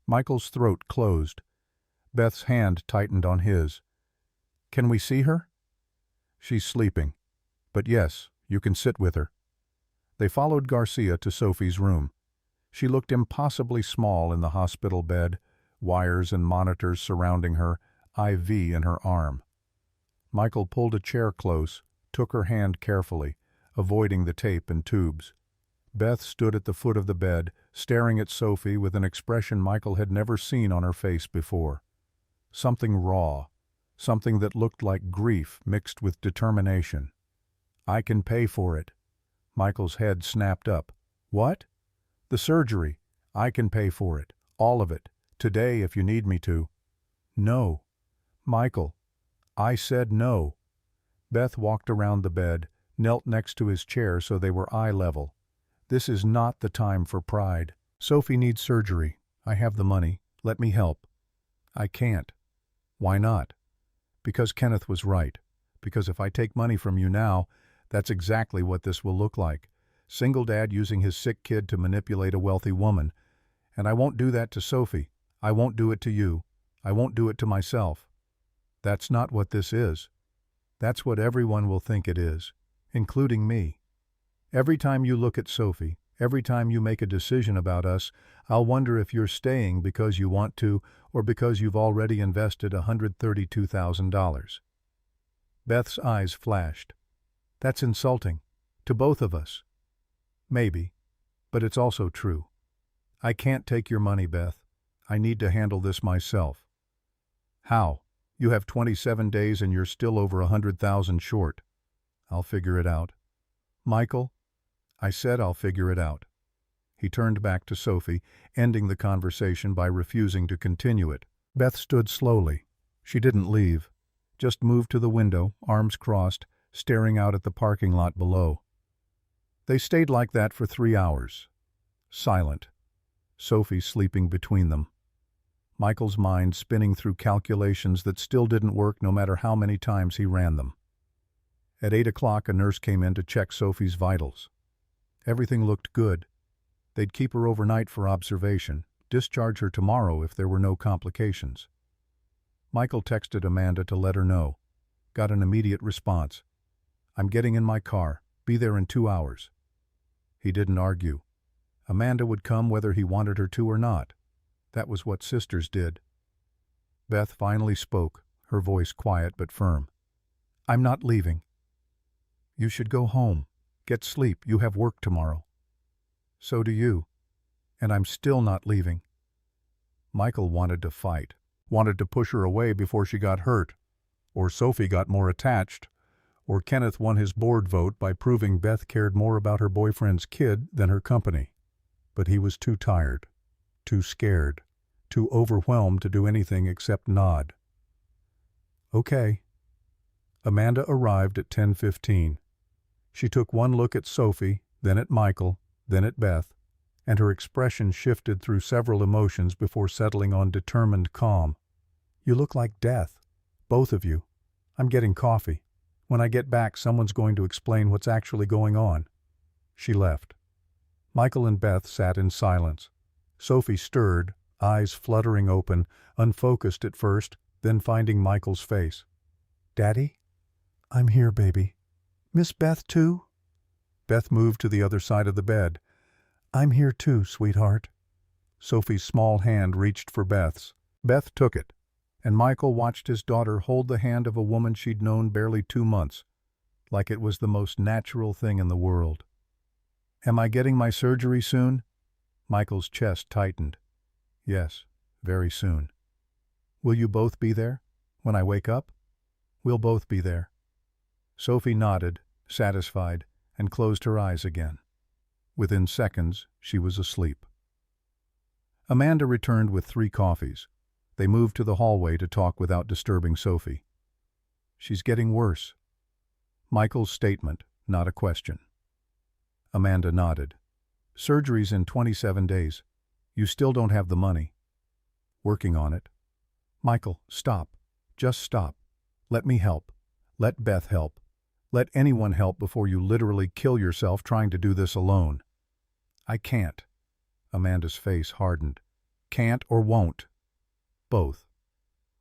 Michael's throat closed. Beth's hand tightened on his. Can we see her? She's sleeping. But yes, you can sit with her. They followed Garcia to Sophie's room. She looked impossibly small in the hospital bed, wires and monitors surrounding her, IV in her arm. Michael pulled a chair close, took her hand carefully, avoiding the tape and tubes. Beth stood at the foot of the bed, staring at Sophie with an expression Michael had never seen on her face before. Something raw, something that looked like grief mixed with determination. I can pay for it. Michael's head snapped up. What? The surgery. I can pay for it. All of it. Today if you need me to. No. Michael. I said no. Beth walked around the bed, knelt next to his chair so they were eye level. This is not the time for pride. Sophie needs surgery. I have the money. Let me help. I can't. Why not? Because Kenneth was right. Because if I take money from you now, that's exactly what this will look like. Single dad using his sick kid to manipulate a wealthy woman. And I won't do that to Sophie. I won't do it to you. I won't do it to myself. That's not what this is. That's what everyone will think it is, including me. Every time you look at Sophie, every time you make a decision about us, I'll wonder if you're staying because you want to or because you've already invested $132,000. Beth's eyes flashed. That's insulting. To both of us. Maybe. But it's also true. I can't take your money, Beth. I need to handle this myself. How? You have 27 days and you're still over $100,000 short. I'll figure it out. Michael? I said I'll figure it out. He turned back to Sophie, ending the conversation by refusing to continue it. Beth stood slowly. She didn't leave. Just moved to the window, arms crossed, staring out at the parking lot below. They stayed like that for 3 hours. Silent. Sophie sleeping between them. Michael's mind spinning through calculations that still didn't work no matter how many times he ran them. At 8 o'clock, a nurse came in to check Sophie's vitals. Everything looked good. They'd keep her overnight for observation, discharge her tomorrow if there were no complications. Michael texted Amanda to let her know. Got an immediate response. I'm getting in my car. Be there in 2 hours. He didn't argue. Amanda would come whether he wanted her to or not. That was what sisters did. Beth finally spoke, her voice quiet but firm. I'm not leaving. You should go home. Get sleep. You have work tomorrow. So do you. And I'm still not leaving. Michael wanted to fight, wanted to push her away before she got hurt, or Sophie got more attached, or Kenneth won his board vote by proving Beth cared more about her boyfriend's kid than her company. But he was too tired, too scared, too overwhelmed to do anything except nod. Okay. Amanda arrived at 10:15. She took one look at Sophie, then at Michael, then at Beth, and her expression shifted through several emotions before settling on determined calm. You look like death. Both of you. I'm getting coffee. When I get back, someone's going to explain what's actually going on. She left. Michael and Beth sat in silence. Sophie stirred, eyes fluttering open, unfocused at first, then finding Michael's face. Daddy? I'm here, baby. Miss Beth, too? Beth moved to the other side of the bed. I'm here, too, sweetheart. Sophie's small hand reached for Beth's. Beth took it, and Michael watched his daughter hold the hand of a woman she'd known barely 2 months, like it was the most natural thing in the world. Am I getting my surgery soon? Michael's chest tightened. Yes, very soon. Will you both be there? When I wake up? We'll both be there. Sophie nodded, satisfied, and closed her eyes again. Within seconds, she was asleep. Amanda returned with 3 coffees. They moved to the hallway to talk without disturbing Sophie. She's getting worse. Michael's statement, not a question. Amanda nodded. Surgery's in 27 days. You still don't have the money. Working on it. Michael, stop. Just stop. Let me help. Let Beth help. Let anyone help before you literally kill yourself trying to do this alone. I can't. Amanda's face hardened. Can't or won't. Both.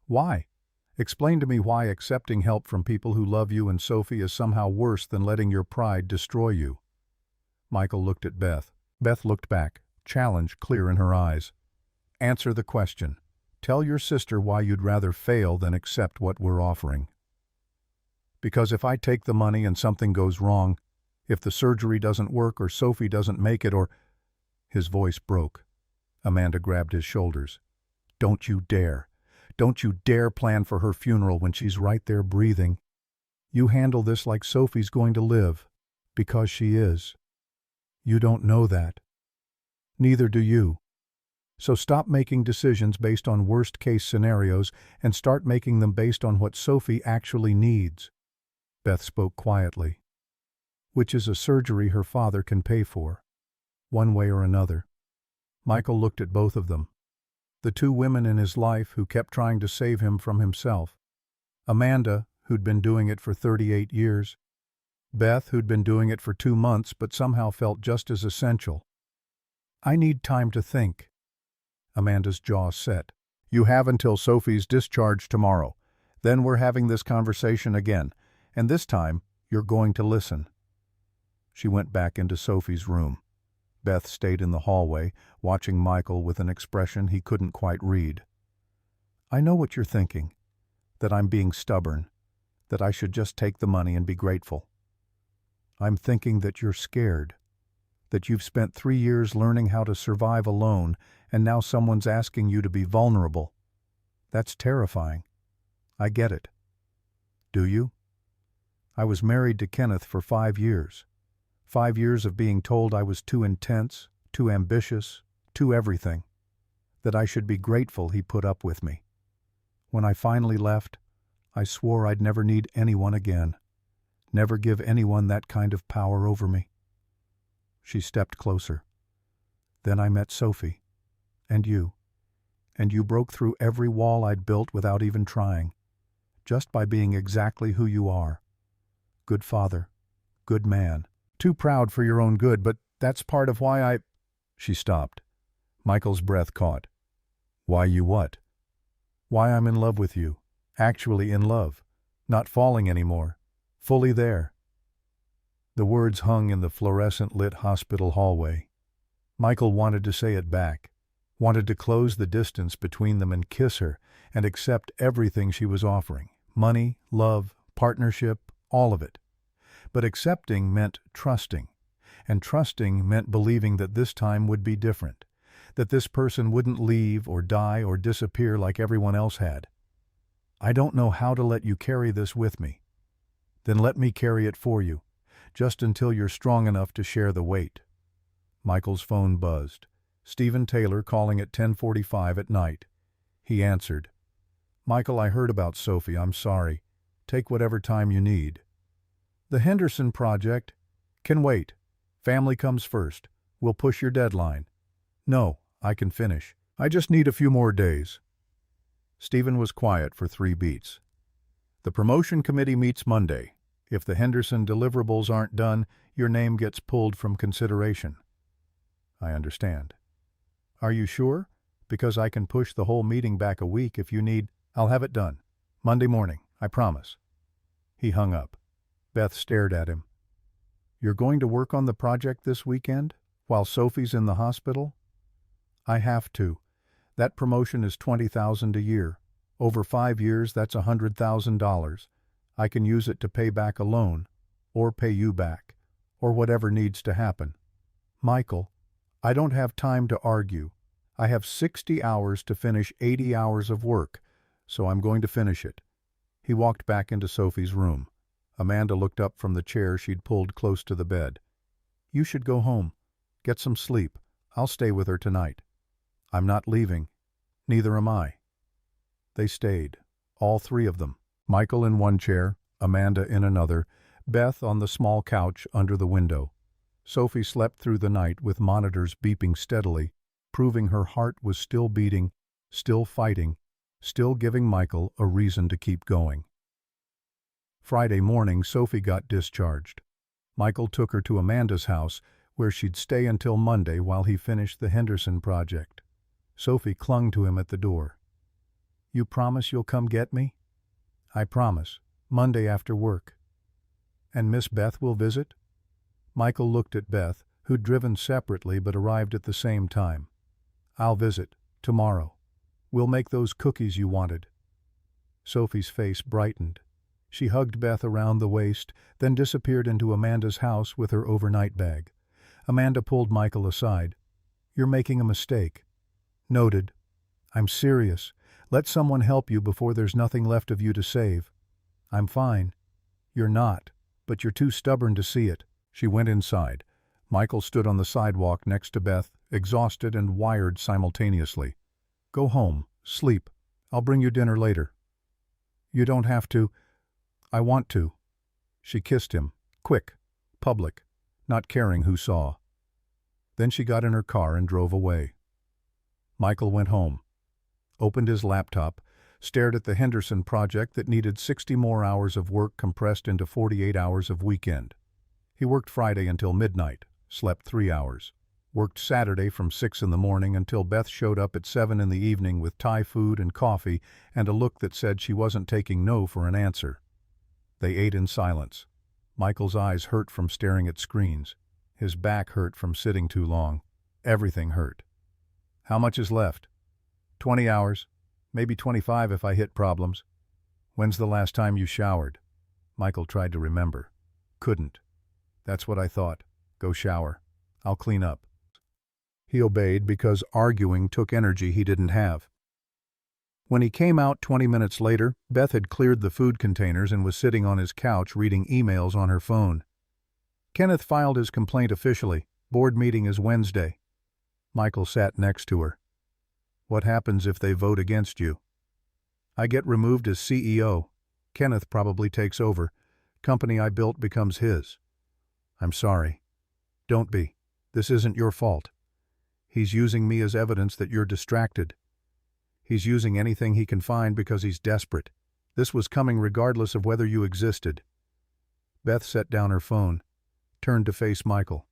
Why? Explain to me why accepting help from people who love you and Sophie is somehow worse than letting your pride destroy you. Michael looked at Beth. Beth looked back, challenge clear in her eyes. Answer the question. Tell your sister why you'd rather fail than accept what we're offering. Because if I take the money and something goes wrong, if the surgery doesn't work or Sophie doesn't make it or... His voice broke. Amanda grabbed his shoulders. Don't you dare. Don't you dare plan for her funeral when she's right there breathing. You handle this like Sophie's going to live, because she is. You don't know that. Neither do you. So stop making decisions based on worst-case scenarios and start making them based on what Sophie actually needs. Beth spoke quietly. Which is a surgery her father can pay for, one way or another. Michael looked at both of them. The 2 women in his life who kept trying to save him from himself. Amanda, who'd been doing it for 38 years. Beth, who'd been doing it for 2 months but somehow felt just as essential. I need time to think. Amanda's jaw set. You have until Sophie's discharge tomorrow. Then we're having this conversation again, and this time you're going to listen. She went back into Sophie's room. Beth stayed in the hallway, watching Michael with an expression he couldn't quite read. I know what you're thinking, that I'm being stubborn, that I should just take the money and be grateful. I'm thinking that you're scared, that you've spent 3 years learning how to survive alone, and now someone's asking you to be vulnerable. That's terrifying. I get it. Do you? I was married to Kenneth for 5 years. 5 years of being told I was too intense, too ambitious, too everything. That I should be grateful he put up with me. When I finally left, I swore I'd never need anyone again. Never give anyone that kind of power over me. She stepped closer. Then I met Sophie. And you. And you broke through every wall I'd built without even trying. Just by being exactly who you are. Good father. Good man. Too proud for your own good, but that's part of why I... She stopped. Michael's breath caught. Why you what? Why I'm in love with you. Actually in love. Not falling anymore. Fully there. The words hung in the fluorescent-lit hospital hallway. Michael wanted to say it back. Wanted to close the distance between them and kiss her and accept everything she was offering. Money, love, partnership, all of it. But accepting meant trusting, and trusting meant believing that this time would be different, that this person wouldn't leave or die or disappear like everyone else had. I don't know how to let you carry this with me. Then let me carry it for you, just until you're strong enough to share the weight. Michael's phone buzzed. Stephen Taylor calling at 10:45 at night. He answered. Michael, I heard about Sophie. I'm sorry. Take whatever time you need. The Henderson project can wait. Family comes first. We'll push your deadline. No, I can finish. I just need a few more days. Stephen was quiet for 3 beats. The promotion committee meets Monday. If the Henderson deliverables aren't done, your name gets pulled from consideration. I understand. Are you sure? Because I can push the whole meeting back a week if you need. I'll have it done. Monday morning, I promise. He hung up. Beth stared at him. You're going to work on the project this weekend, while Sophie's in the hospital? I have to. That promotion is $20,000 a year. Over 5 years, that's $100,000. I can use it to pay back a loan, or pay you back, or whatever needs to happen. Michael, I don't have time to argue. I have 60 hours to finish 80 hours of work, so I'm going to finish it. He walked back into Sophie's room. Amanda looked up from the chair she'd pulled close to the bed. You should go home. Get some sleep. I'll stay with her tonight. I'm not leaving. Neither am I. They stayed, all 3 of them. Michael in one chair, Amanda in another, Beth on the small couch under the window. Sophie slept through the night with monitors beeping steadily, proving her heart was still beating, still fighting, still giving Michael a reason to keep going. Friday morning, Sophie got discharged. Michael took her to Amanda's house, where she'd stay until Monday while he finished the Henderson project. Sophie clung to him at the door. You promise you'll come get me? I promise. Monday after work. And Miss Beth will visit? Michael looked at Beth, who'd driven separately but arrived at the same time. I'll visit. Tomorrow. We'll make those cookies you wanted. Sophie's face brightened. She hugged Beth around the waist, then disappeared into Amanda's house with her overnight bag. Amanda pulled Michael aside. You're making a mistake. Noted. I'm serious. Let someone help you before there's nothing left of you to save. I'm fine. You're not, but you're too stubborn to see it. She went inside. Michael stood on the sidewalk next to Beth, exhausted and wired simultaneously. Go home. Sleep. I'll bring you dinner later. You don't have to. I want to. She kissed him. Quick. Public. Not caring who saw. Then she got in her car and drove away. Michael went home, opened his laptop, stared at the Henderson project that needed 60 more hours of work compressed into 48 hours of weekend. He worked Friday until midnight, slept 3 hours, worked Saturday from 6 in the morning until Beth showed up at 7 in the evening with Thai food and coffee and a look that said she wasn't taking no for an answer. They ate in silence. Michael's eyes hurt from staring at screens. His back hurt from sitting too long. Everything hurt. How much is left? 20 hours. Maybe 25 if I hit problems. When's the last time you showered? Michael tried to remember. Couldn't. That's what I thought. Go shower. I'll clean up. He obeyed because arguing took energy he didn't have. When he came out 20 minutes later, Beth had cleared the food containers and was sitting on his couch reading emails on her phone. Kenneth filed his complaint officially. Board meeting is Wednesday. Michael sat next to her. What happens if they vote against you? I get removed as CEO. Kenneth probably takes over. Company I built becomes his. I'm sorry. Don't be. This isn't your fault. He's using me as evidence that you're distracted. He's using anything he can find because he's desperate. This was coming regardless of whether you existed. Beth set down her phone, turned to face Michael.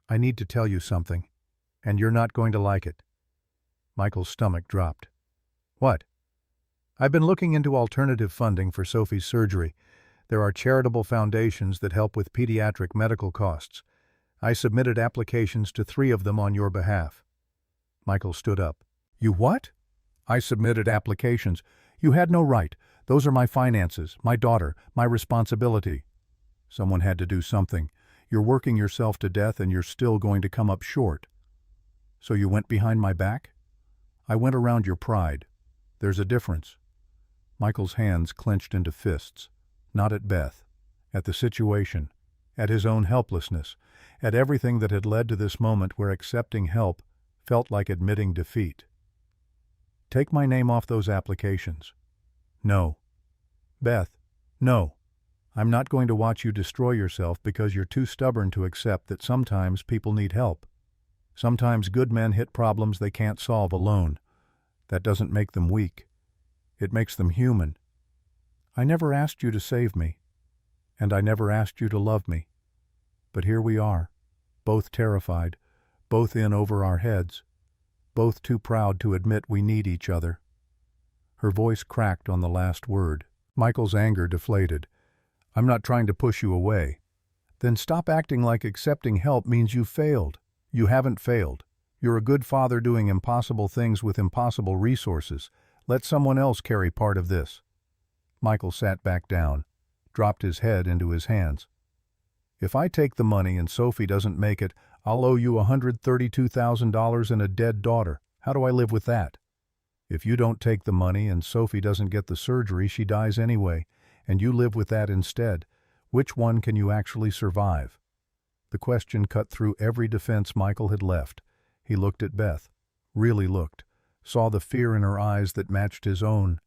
I need to tell you something, and you're not going to like it. Michael's stomach dropped. What? I've been looking into alternative funding for Sophie's surgery. There are charitable foundations that help with pediatric medical costs. I submitted applications to 3 of them on your behalf. Michael stood up. You what? I submitted applications. You had no right. Those are my finances, my daughter, my responsibility. Someone had to do something. You're working yourself to death and you're still going to come up short. So you went behind my back? I went around your pride. There's a difference. Michael's hands clenched into fists. Not at Beth. At the situation. At his own helplessness. At everything that had led to this moment where accepting help felt like admitting defeat. Take my name off those applications. No. Beth, no. I'm not going to watch you destroy yourself because you're too stubborn to accept that sometimes people need help. Sometimes good men hit problems they can't solve alone. That doesn't make them weak. It makes them human. I never asked you to save me, and I never asked you to love me. But here we are, both terrified, both in over our heads, both too proud to admit we need each other. Her voice cracked on the last word. Michael's anger deflated. I'm not trying to push you away. Then stop acting like accepting help means you failed. You haven't failed. You're a good father doing impossible things with impossible resources. Let someone else carry part of this. Michael sat back down, dropped his head into his hands. If I take the money and Sophie doesn't make it, I'll owe you $132,000 and a dead daughter. How do I live with that? If you don't take the money and Sophie doesn't get the surgery, she dies anyway, and you live with that instead. Which one can you actually survive? The question cut through every defense Michael had left. He looked at Beth, really looked, saw the fear in her eyes that matched his own,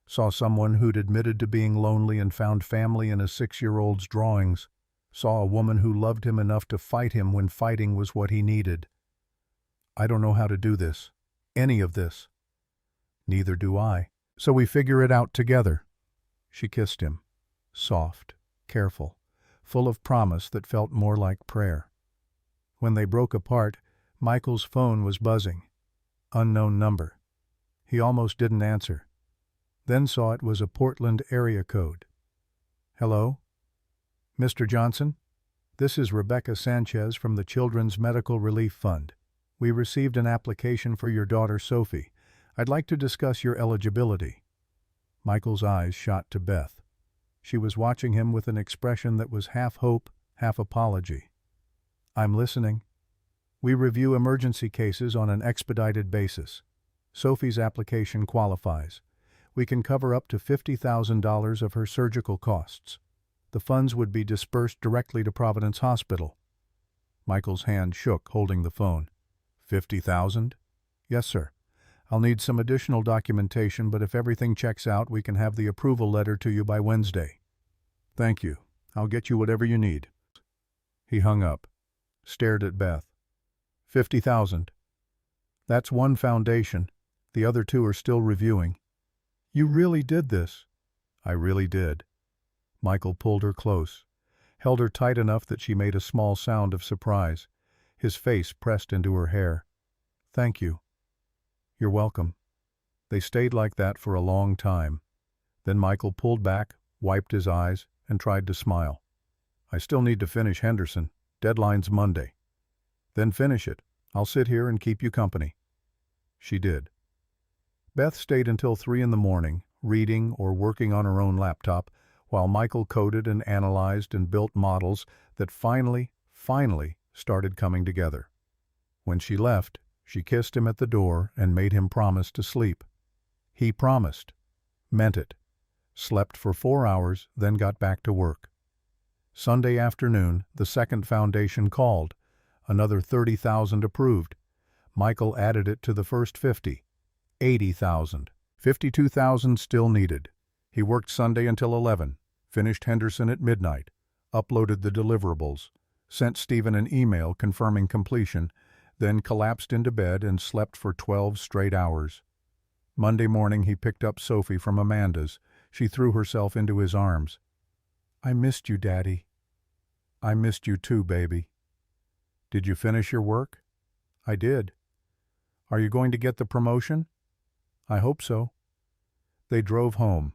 saw someone who'd admitted to being lonely and found family in a 6-year-old's drawings, saw a woman who loved him enough to fight him when fighting was what he needed. I don't know how to do this, any of this. Neither do I. So we figure it out together. She kissed him, soft, careful, full of promise that felt more like prayer. When they broke apart, Michael's phone was buzzing. Unknown number. He almost didn't answer. Then saw it was a Portland area code. Hello? Mr. Johnson? This is Rebecca Sanchez from the Children's Medical Relief Fund. We received an application for your daughter Sophie. I'd like to discuss your eligibility. Michael's eyes shot to Beth. She was watching him with an expression that was half hope, half apology. I'm listening. We review emergency cases on an expedited basis. Sophie's application qualifies. We can cover up to $50,000 of her surgical costs. The funds would be dispersed directly to Providence Hospital. Michael's hand shook, holding the phone. 50,000? Yes, sir. I'll need some additional documentation, but if everything checks out, we can have the approval letter to you by Wednesday. Thank you. I'll get you whatever you need. He hung up, stared at Beth. 50,000. That's one foundation. The other two are still reviewing. You really did this? I really did. Michael pulled her close, held her tight enough that she made a small sound of surprise. His face pressed into her hair. Thank you. You're welcome. They stayed like that for a long time. Then Michael pulled back, wiped his eyes, and tried to smile. I still need to finish Henderson. Deadline's Monday. Then finish it. I'll sit here and keep you company. She did. Beth stayed until 3 a.m, reading or working on her own laptop, while Michael coded and analyzed and built models that finally started coming together. When she left, she kissed him at the door and made him promise to sleep. He promised, meant it, slept for 4 hours, then got back to work. Sunday afternoon, the second foundation called. Another 30,000 approved. Michael added it to the first 50. 80,000. 52,000 still needed. He worked Sunday until 11, finished Henderson at midnight, uploaded the deliverables, sent Stephen an email confirming completion, then collapsed into bed and slept for 12 straight hours. Monday morning he picked up Sophie from Amanda's. She threw herself into his arms. I missed you, Daddy. I missed you too, baby. Did you finish your work? I did. Are you going to get the promotion? I hope so. They drove home.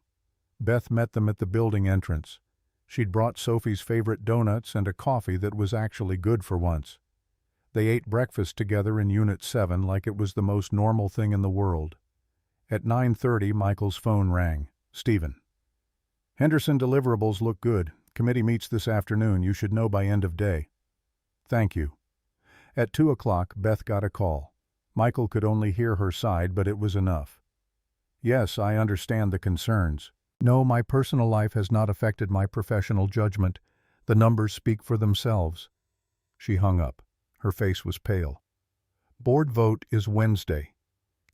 Beth met them at the building entrance. She'd brought Sophie's favorite donuts and a coffee that was actually good for once. They ate breakfast together in Unit 7 like it was the most normal thing in the world. At 9:30, Michael's phone rang. Stephen. Henderson deliverables look good. Committee meets this afternoon. You should know by end of day. Thank you. At 2 o'clock, Beth got a call. Michael could only hear her side, but it was enough. Yes, I understand the concerns. No, my personal life has not affected my professional judgment. The numbers speak for themselves. She hung up. Her face was pale. Board vote is Wednesday.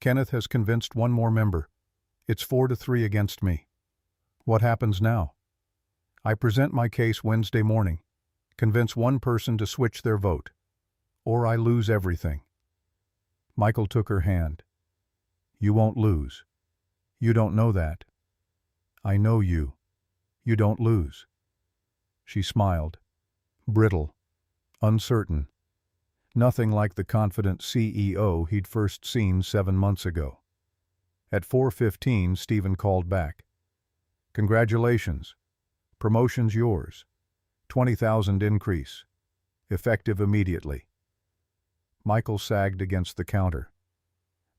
Kenneth has convinced one more member. It's 4-3 against me. What happens now? I present my case Wednesday morning, convince one person to switch their vote, or I lose everything. Michael took her hand. You won't lose. You don't know that. I know you. You don't lose. She smiled. Brittle. Uncertain. Nothing like the confident CEO he'd first seen 7 months ago. At 4:15, Stephen called back. Congratulations. Promotion's yours. 20,000 increase. Effective immediately. Michael sagged against the counter.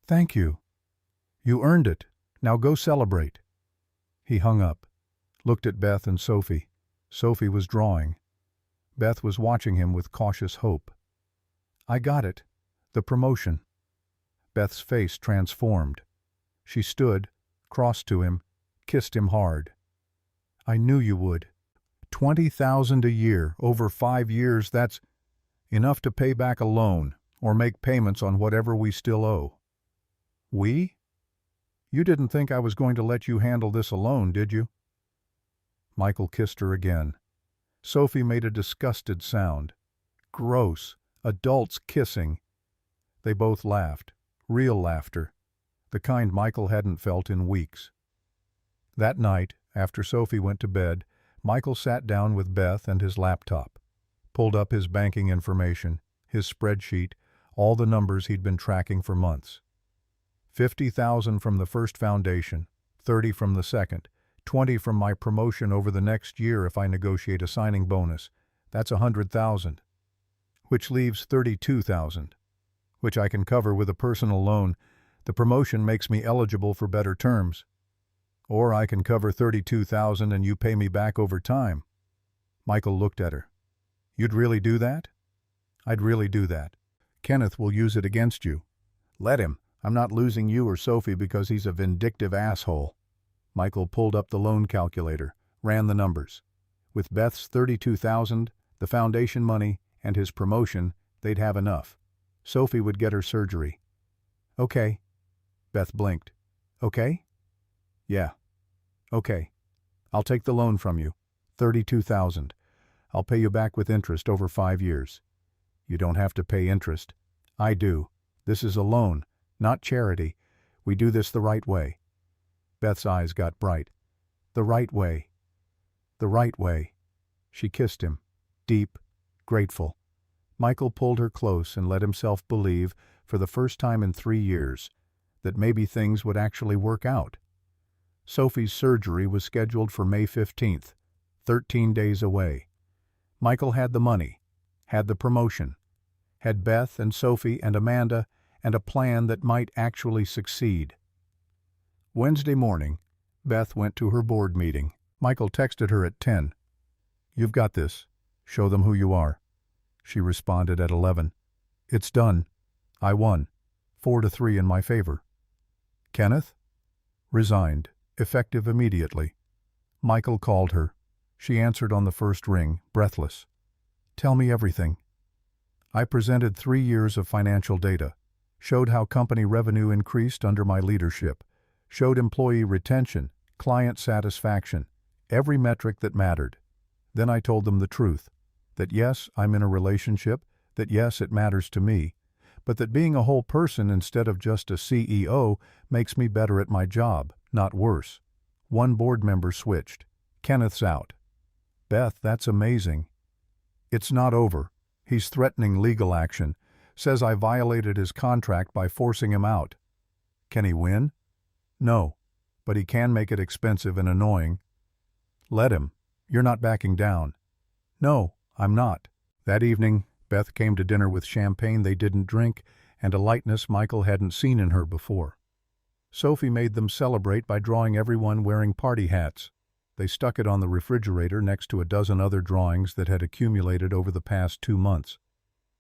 Thank you. You earned it. Now go celebrate. He hung up, looked at Beth and Sophie. Sophie was drawing. Beth was watching him with cautious hope. I got it. The promotion. Beth's face transformed. She stood, crossed to him, kissed him hard. I knew you would. 20,000 a year, over 5 years, that's enough to pay back a loan or make payments on whatever we still owe. We? You didn't think I was going to let you handle this alone, did you? Michael kissed her again. Sophie made a disgusted sound. Gross. Adults kissing. They both laughed. Real laughter. The kind Michael hadn't felt in weeks. That night, after Sophie went to bed, Michael sat down with Beth and his laptop, pulled up his banking information, his spreadsheet, all the numbers he'd been tracking for months. 50,000 from the first foundation, 30 from the second, 20 from my promotion over the next year if I negotiate a signing bonus. That's 100,000. Which leaves 32,000, which I can cover with a personal loan. The promotion makes me eligible for better terms. Or I can cover 32,000 and you pay me back over time. Michael looked at her. You'd really do that? I'd really do that. Kenneth will use it against you. Let him. I'm not losing you or Sophie because he's a vindictive asshole. Michael pulled up the loan calculator, ran the numbers. With Beth's 32,000, the foundation money, and his promotion, they'd have enough. Sophie would get her surgery. Okay. Beth blinked. Okay? Yeah. Okay. I'll take the loan from you. 32,000. I'll pay you back with interest over 5 years. You don't have to pay interest. I do. This is a loan, not charity. We do this the right way. Beth's eyes got bright. The right way. The right way. She kissed him, deep, grateful. Michael pulled her close and let himself believe, for the first time in 3 years, that maybe things would actually work out. Sophie's surgery was scheduled for May 15th, 13 days away. Michael had the money, had the promotion, had Beth and Sophie and Amanda, and a plan that might actually succeed. Wednesday morning, Beth went to her board meeting. Michael texted her at 10. You've got this. Show them who you are. She responded at 11. It's done. I won. 4-3 in my favor. Kenneth? Resigned. Effective immediately. Michael called her. She answered on the first ring, breathless. Tell me everything. I presented 3 years of financial data, showed how company revenue increased under my leadership, showed employee retention, client satisfaction, every metric that mattered. Then I told them the truth, that yes, I'm in a relationship, that yes, it matters to me, but that being a whole person instead of just a CEO makes me better at my job, not worse. One board member switched. Kenneth's out. Beth, that's amazing. It's not over. He's threatening legal action, says I violated his contract by forcing him out. Can he win? No, but he can make it expensive and annoying. Let him. You're not backing down. No, I'm not. That evening, Beth came to dinner with champagne they didn't drink and a lightness Michael hadn't seen in her before. Sophie made them celebrate by drawing everyone wearing party hats. They stuck it on the refrigerator next to a dozen other drawings that had accumulated over the past 2 months.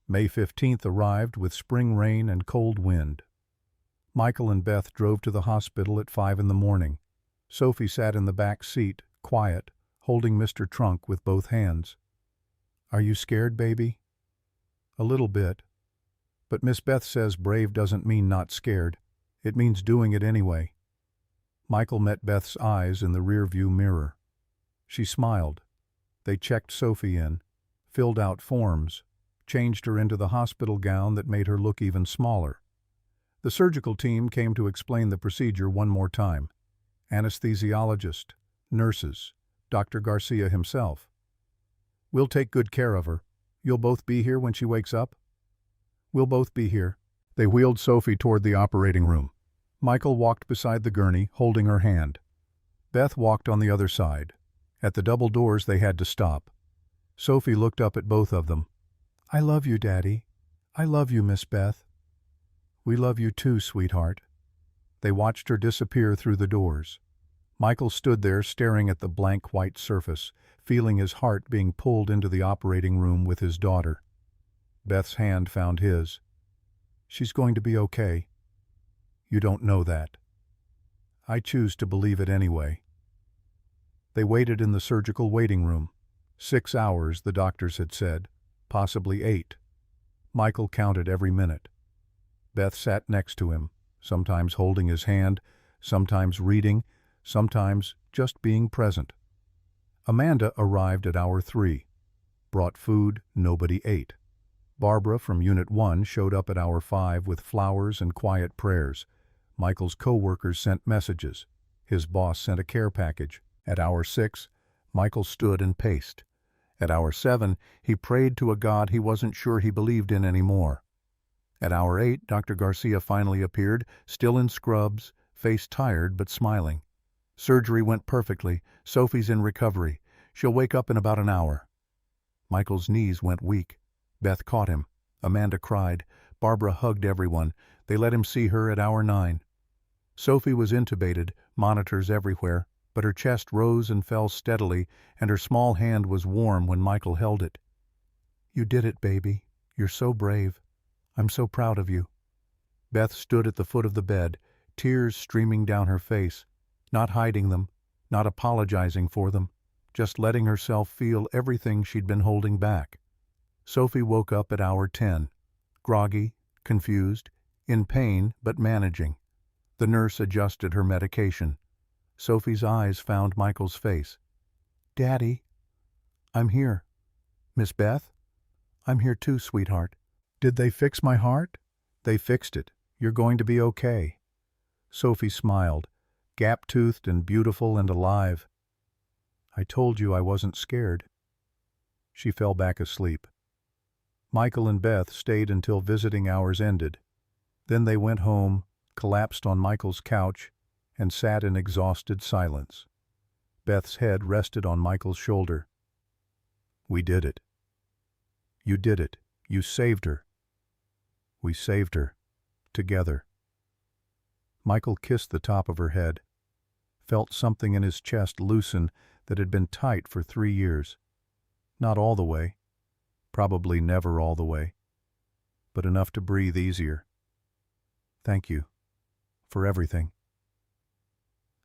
May 15th arrived with spring rain and cold wind. Michael and Beth drove to the hospital at 5 in the morning. Sophie sat in the back seat, quiet, holding Mr. Trunk with both hands. Are you scared, baby? A little bit. But Miss Beth says brave doesn't mean not scared. It means doing it anyway. Michael met Beth's eyes in the rear-view mirror. She smiled. They checked Sophie in, filled out forms, changed her into the hospital gown that made her look even smaller. The surgical team came to explain the procedure one more time. Anesthesiologist, nurses, Dr. Garcia himself. "We'll take good care of her. You'll both be here when she wakes up?" "We'll both be here." They wheeled Sophie toward the operating room. Michael walked beside the gurney, holding her hand. Beth walked on the other side. At the double doors they had to stop. Sophie looked up at both of them. "I love you, Daddy. I love you, Miss Beth." "We love you too, sweetheart." They watched her disappear through the doors. Michael stood there staring at the blank white surface, feeling his heart being pulled into the operating room with his daughter. Beth's hand found his. "She's going to be okay." "You don't know that." "I choose to believe it anyway." They waited in the surgical waiting room. 6 hours, the doctors had said, possibly 8. Michael counted every minute. Beth sat next to him, sometimes holding his hand, sometimes reading, sometimes just being present. Amanda arrived at hour 3. Brought food, nobody ate. Barbara from Unit 1 showed up at hour 5 with flowers and quiet prayers. Michael's co-workers sent messages. His boss sent a care package. At hour 6, Michael stood and paced. At hour 7, he prayed to a God he wasn't sure he believed in anymore. At hour 8, Dr. Garcia finally appeared, still in scrubs, face tired but smiling. "Surgery went perfectly. Sophie's in recovery. She'll wake up in about an hour." Michael's knees went weak. Beth caught him. Amanda cried. Barbara hugged everyone. They let him see her at hour 9. Sophie was intubated, monitors everywhere, but her chest rose and fell steadily, and her small hand was warm when Michael held it. "You did it, baby. You're so brave. I'm so proud of you." Beth stood at the foot of the bed, tears streaming down her face, not hiding them, not apologizing for them, just letting herself feel everything she'd been holding back. Sophie woke up at hour 10, groggy, confused, in pain but managing. The nurse adjusted her medication. Sophie's eyes found Michael's face. "Daddy, I'm here." "Miss Beth?" "I'm here too, sweetheart." "Did they fix my heart?" "They fixed it. You're going to be okay." Sophie smiled, gap-toothed and beautiful and alive. "I told you I wasn't scared." She fell back asleep. Michael and Beth stayed until visiting hours ended. Then they went home, collapsed on Michael's couch, and sat in exhausted silence. Beth's head rested on Michael's shoulder. "We did it." "You did it. You saved her." "We saved her. Together." Michael kissed the top of her head, felt something in his chest loosen that had been tight for 3 years. Not all the way, probably never all the way, but enough to breathe easier. "Thank you for everything.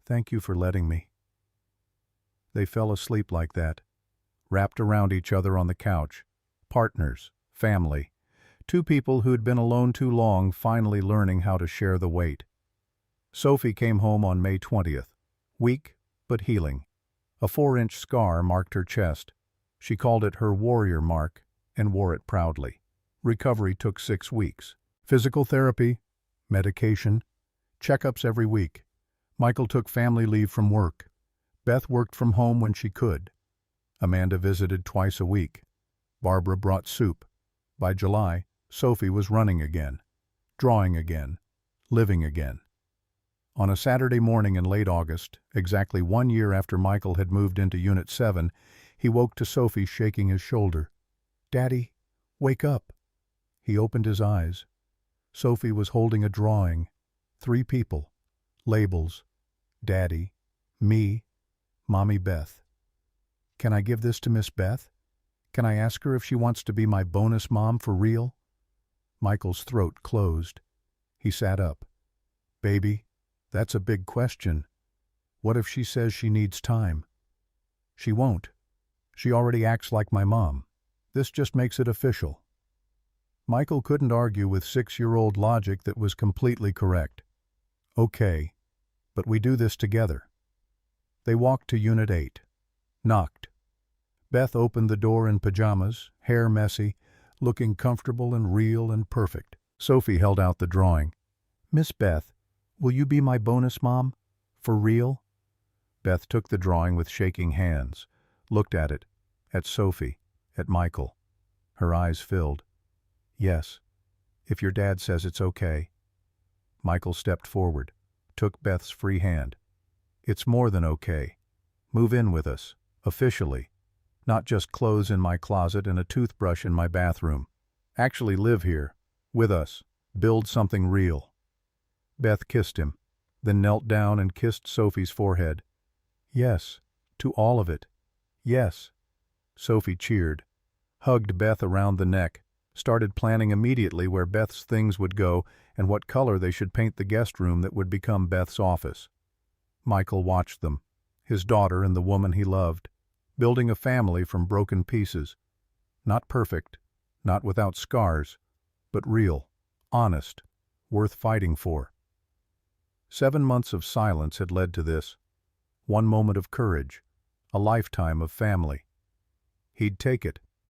Thank you for letting me." They fell asleep like that, wrapped around each other on the couch, partners, family, 2 people who'd been alone too long finally learning how to share the weight. Sophie came home on May 20th, weak but healing. A 4-inch scar marked her chest. She called it her warrior mark and wore it proudly. Recovery took 6 weeks. Physical therapy, medication, checkups every week. Michael took family leave from work. Beth worked from home when she could. Amanda visited twice a week. Barbara brought soup. By July, Sophie was running again, drawing again, living again. On a Saturday morning in late August, exactly 1 year after Michael had moved into Unit 7, he woke to Sophie shaking his shoulder. "Daddy, wake up." He opened his eyes. Sophie was holding a drawing. 3 people. Labels. Daddy. Me. Mommy Beth. "Can I give this to Miss Beth? Can I ask her if she wants to be my bonus mom for real?" Michael's throat closed. He sat up. "Baby, that's a big question. What if she says she needs time?" "She won't. She already acts like my mom. This just makes it official." Michael couldn't argue with 6-year-old logic that was completely correct. "Okay, but we do this together. They walked to Unit 8. Knocked. Beth opened the door in pajamas, hair messy, looking comfortable and real and perfect. Sophie held out the drawing. "Miss Beth, will you be my bonus mom? For real?" Beth took the drawing with shaking hands, looked at it, at Sophie, at Michael. Her eyes filled. "Yes, if your dad says it's okay." Michael stepped forward, took Beth's free hand. "It's more than okay. Move in with us, officially. Not just clothes in my closet and a toothbrush in my bathroom. Actually live here, with us, build something real." Beth kissed him, then knelt down and kissed Sophie's forehead. "Yes, to all of it. Yes." Sophie cheered, hugged Beth around the neck, started planning immediately where Beth's things would go and what color they should paint the guest room that would become Beth's office. Michael watched them, his daughter and the woman he loved, building a family from broken pieces. Not perfect, not without scars, but real, honest, worth fighting for. 7 months of silence had led to this. One moment of courage, a lifetime of family. He'd take it,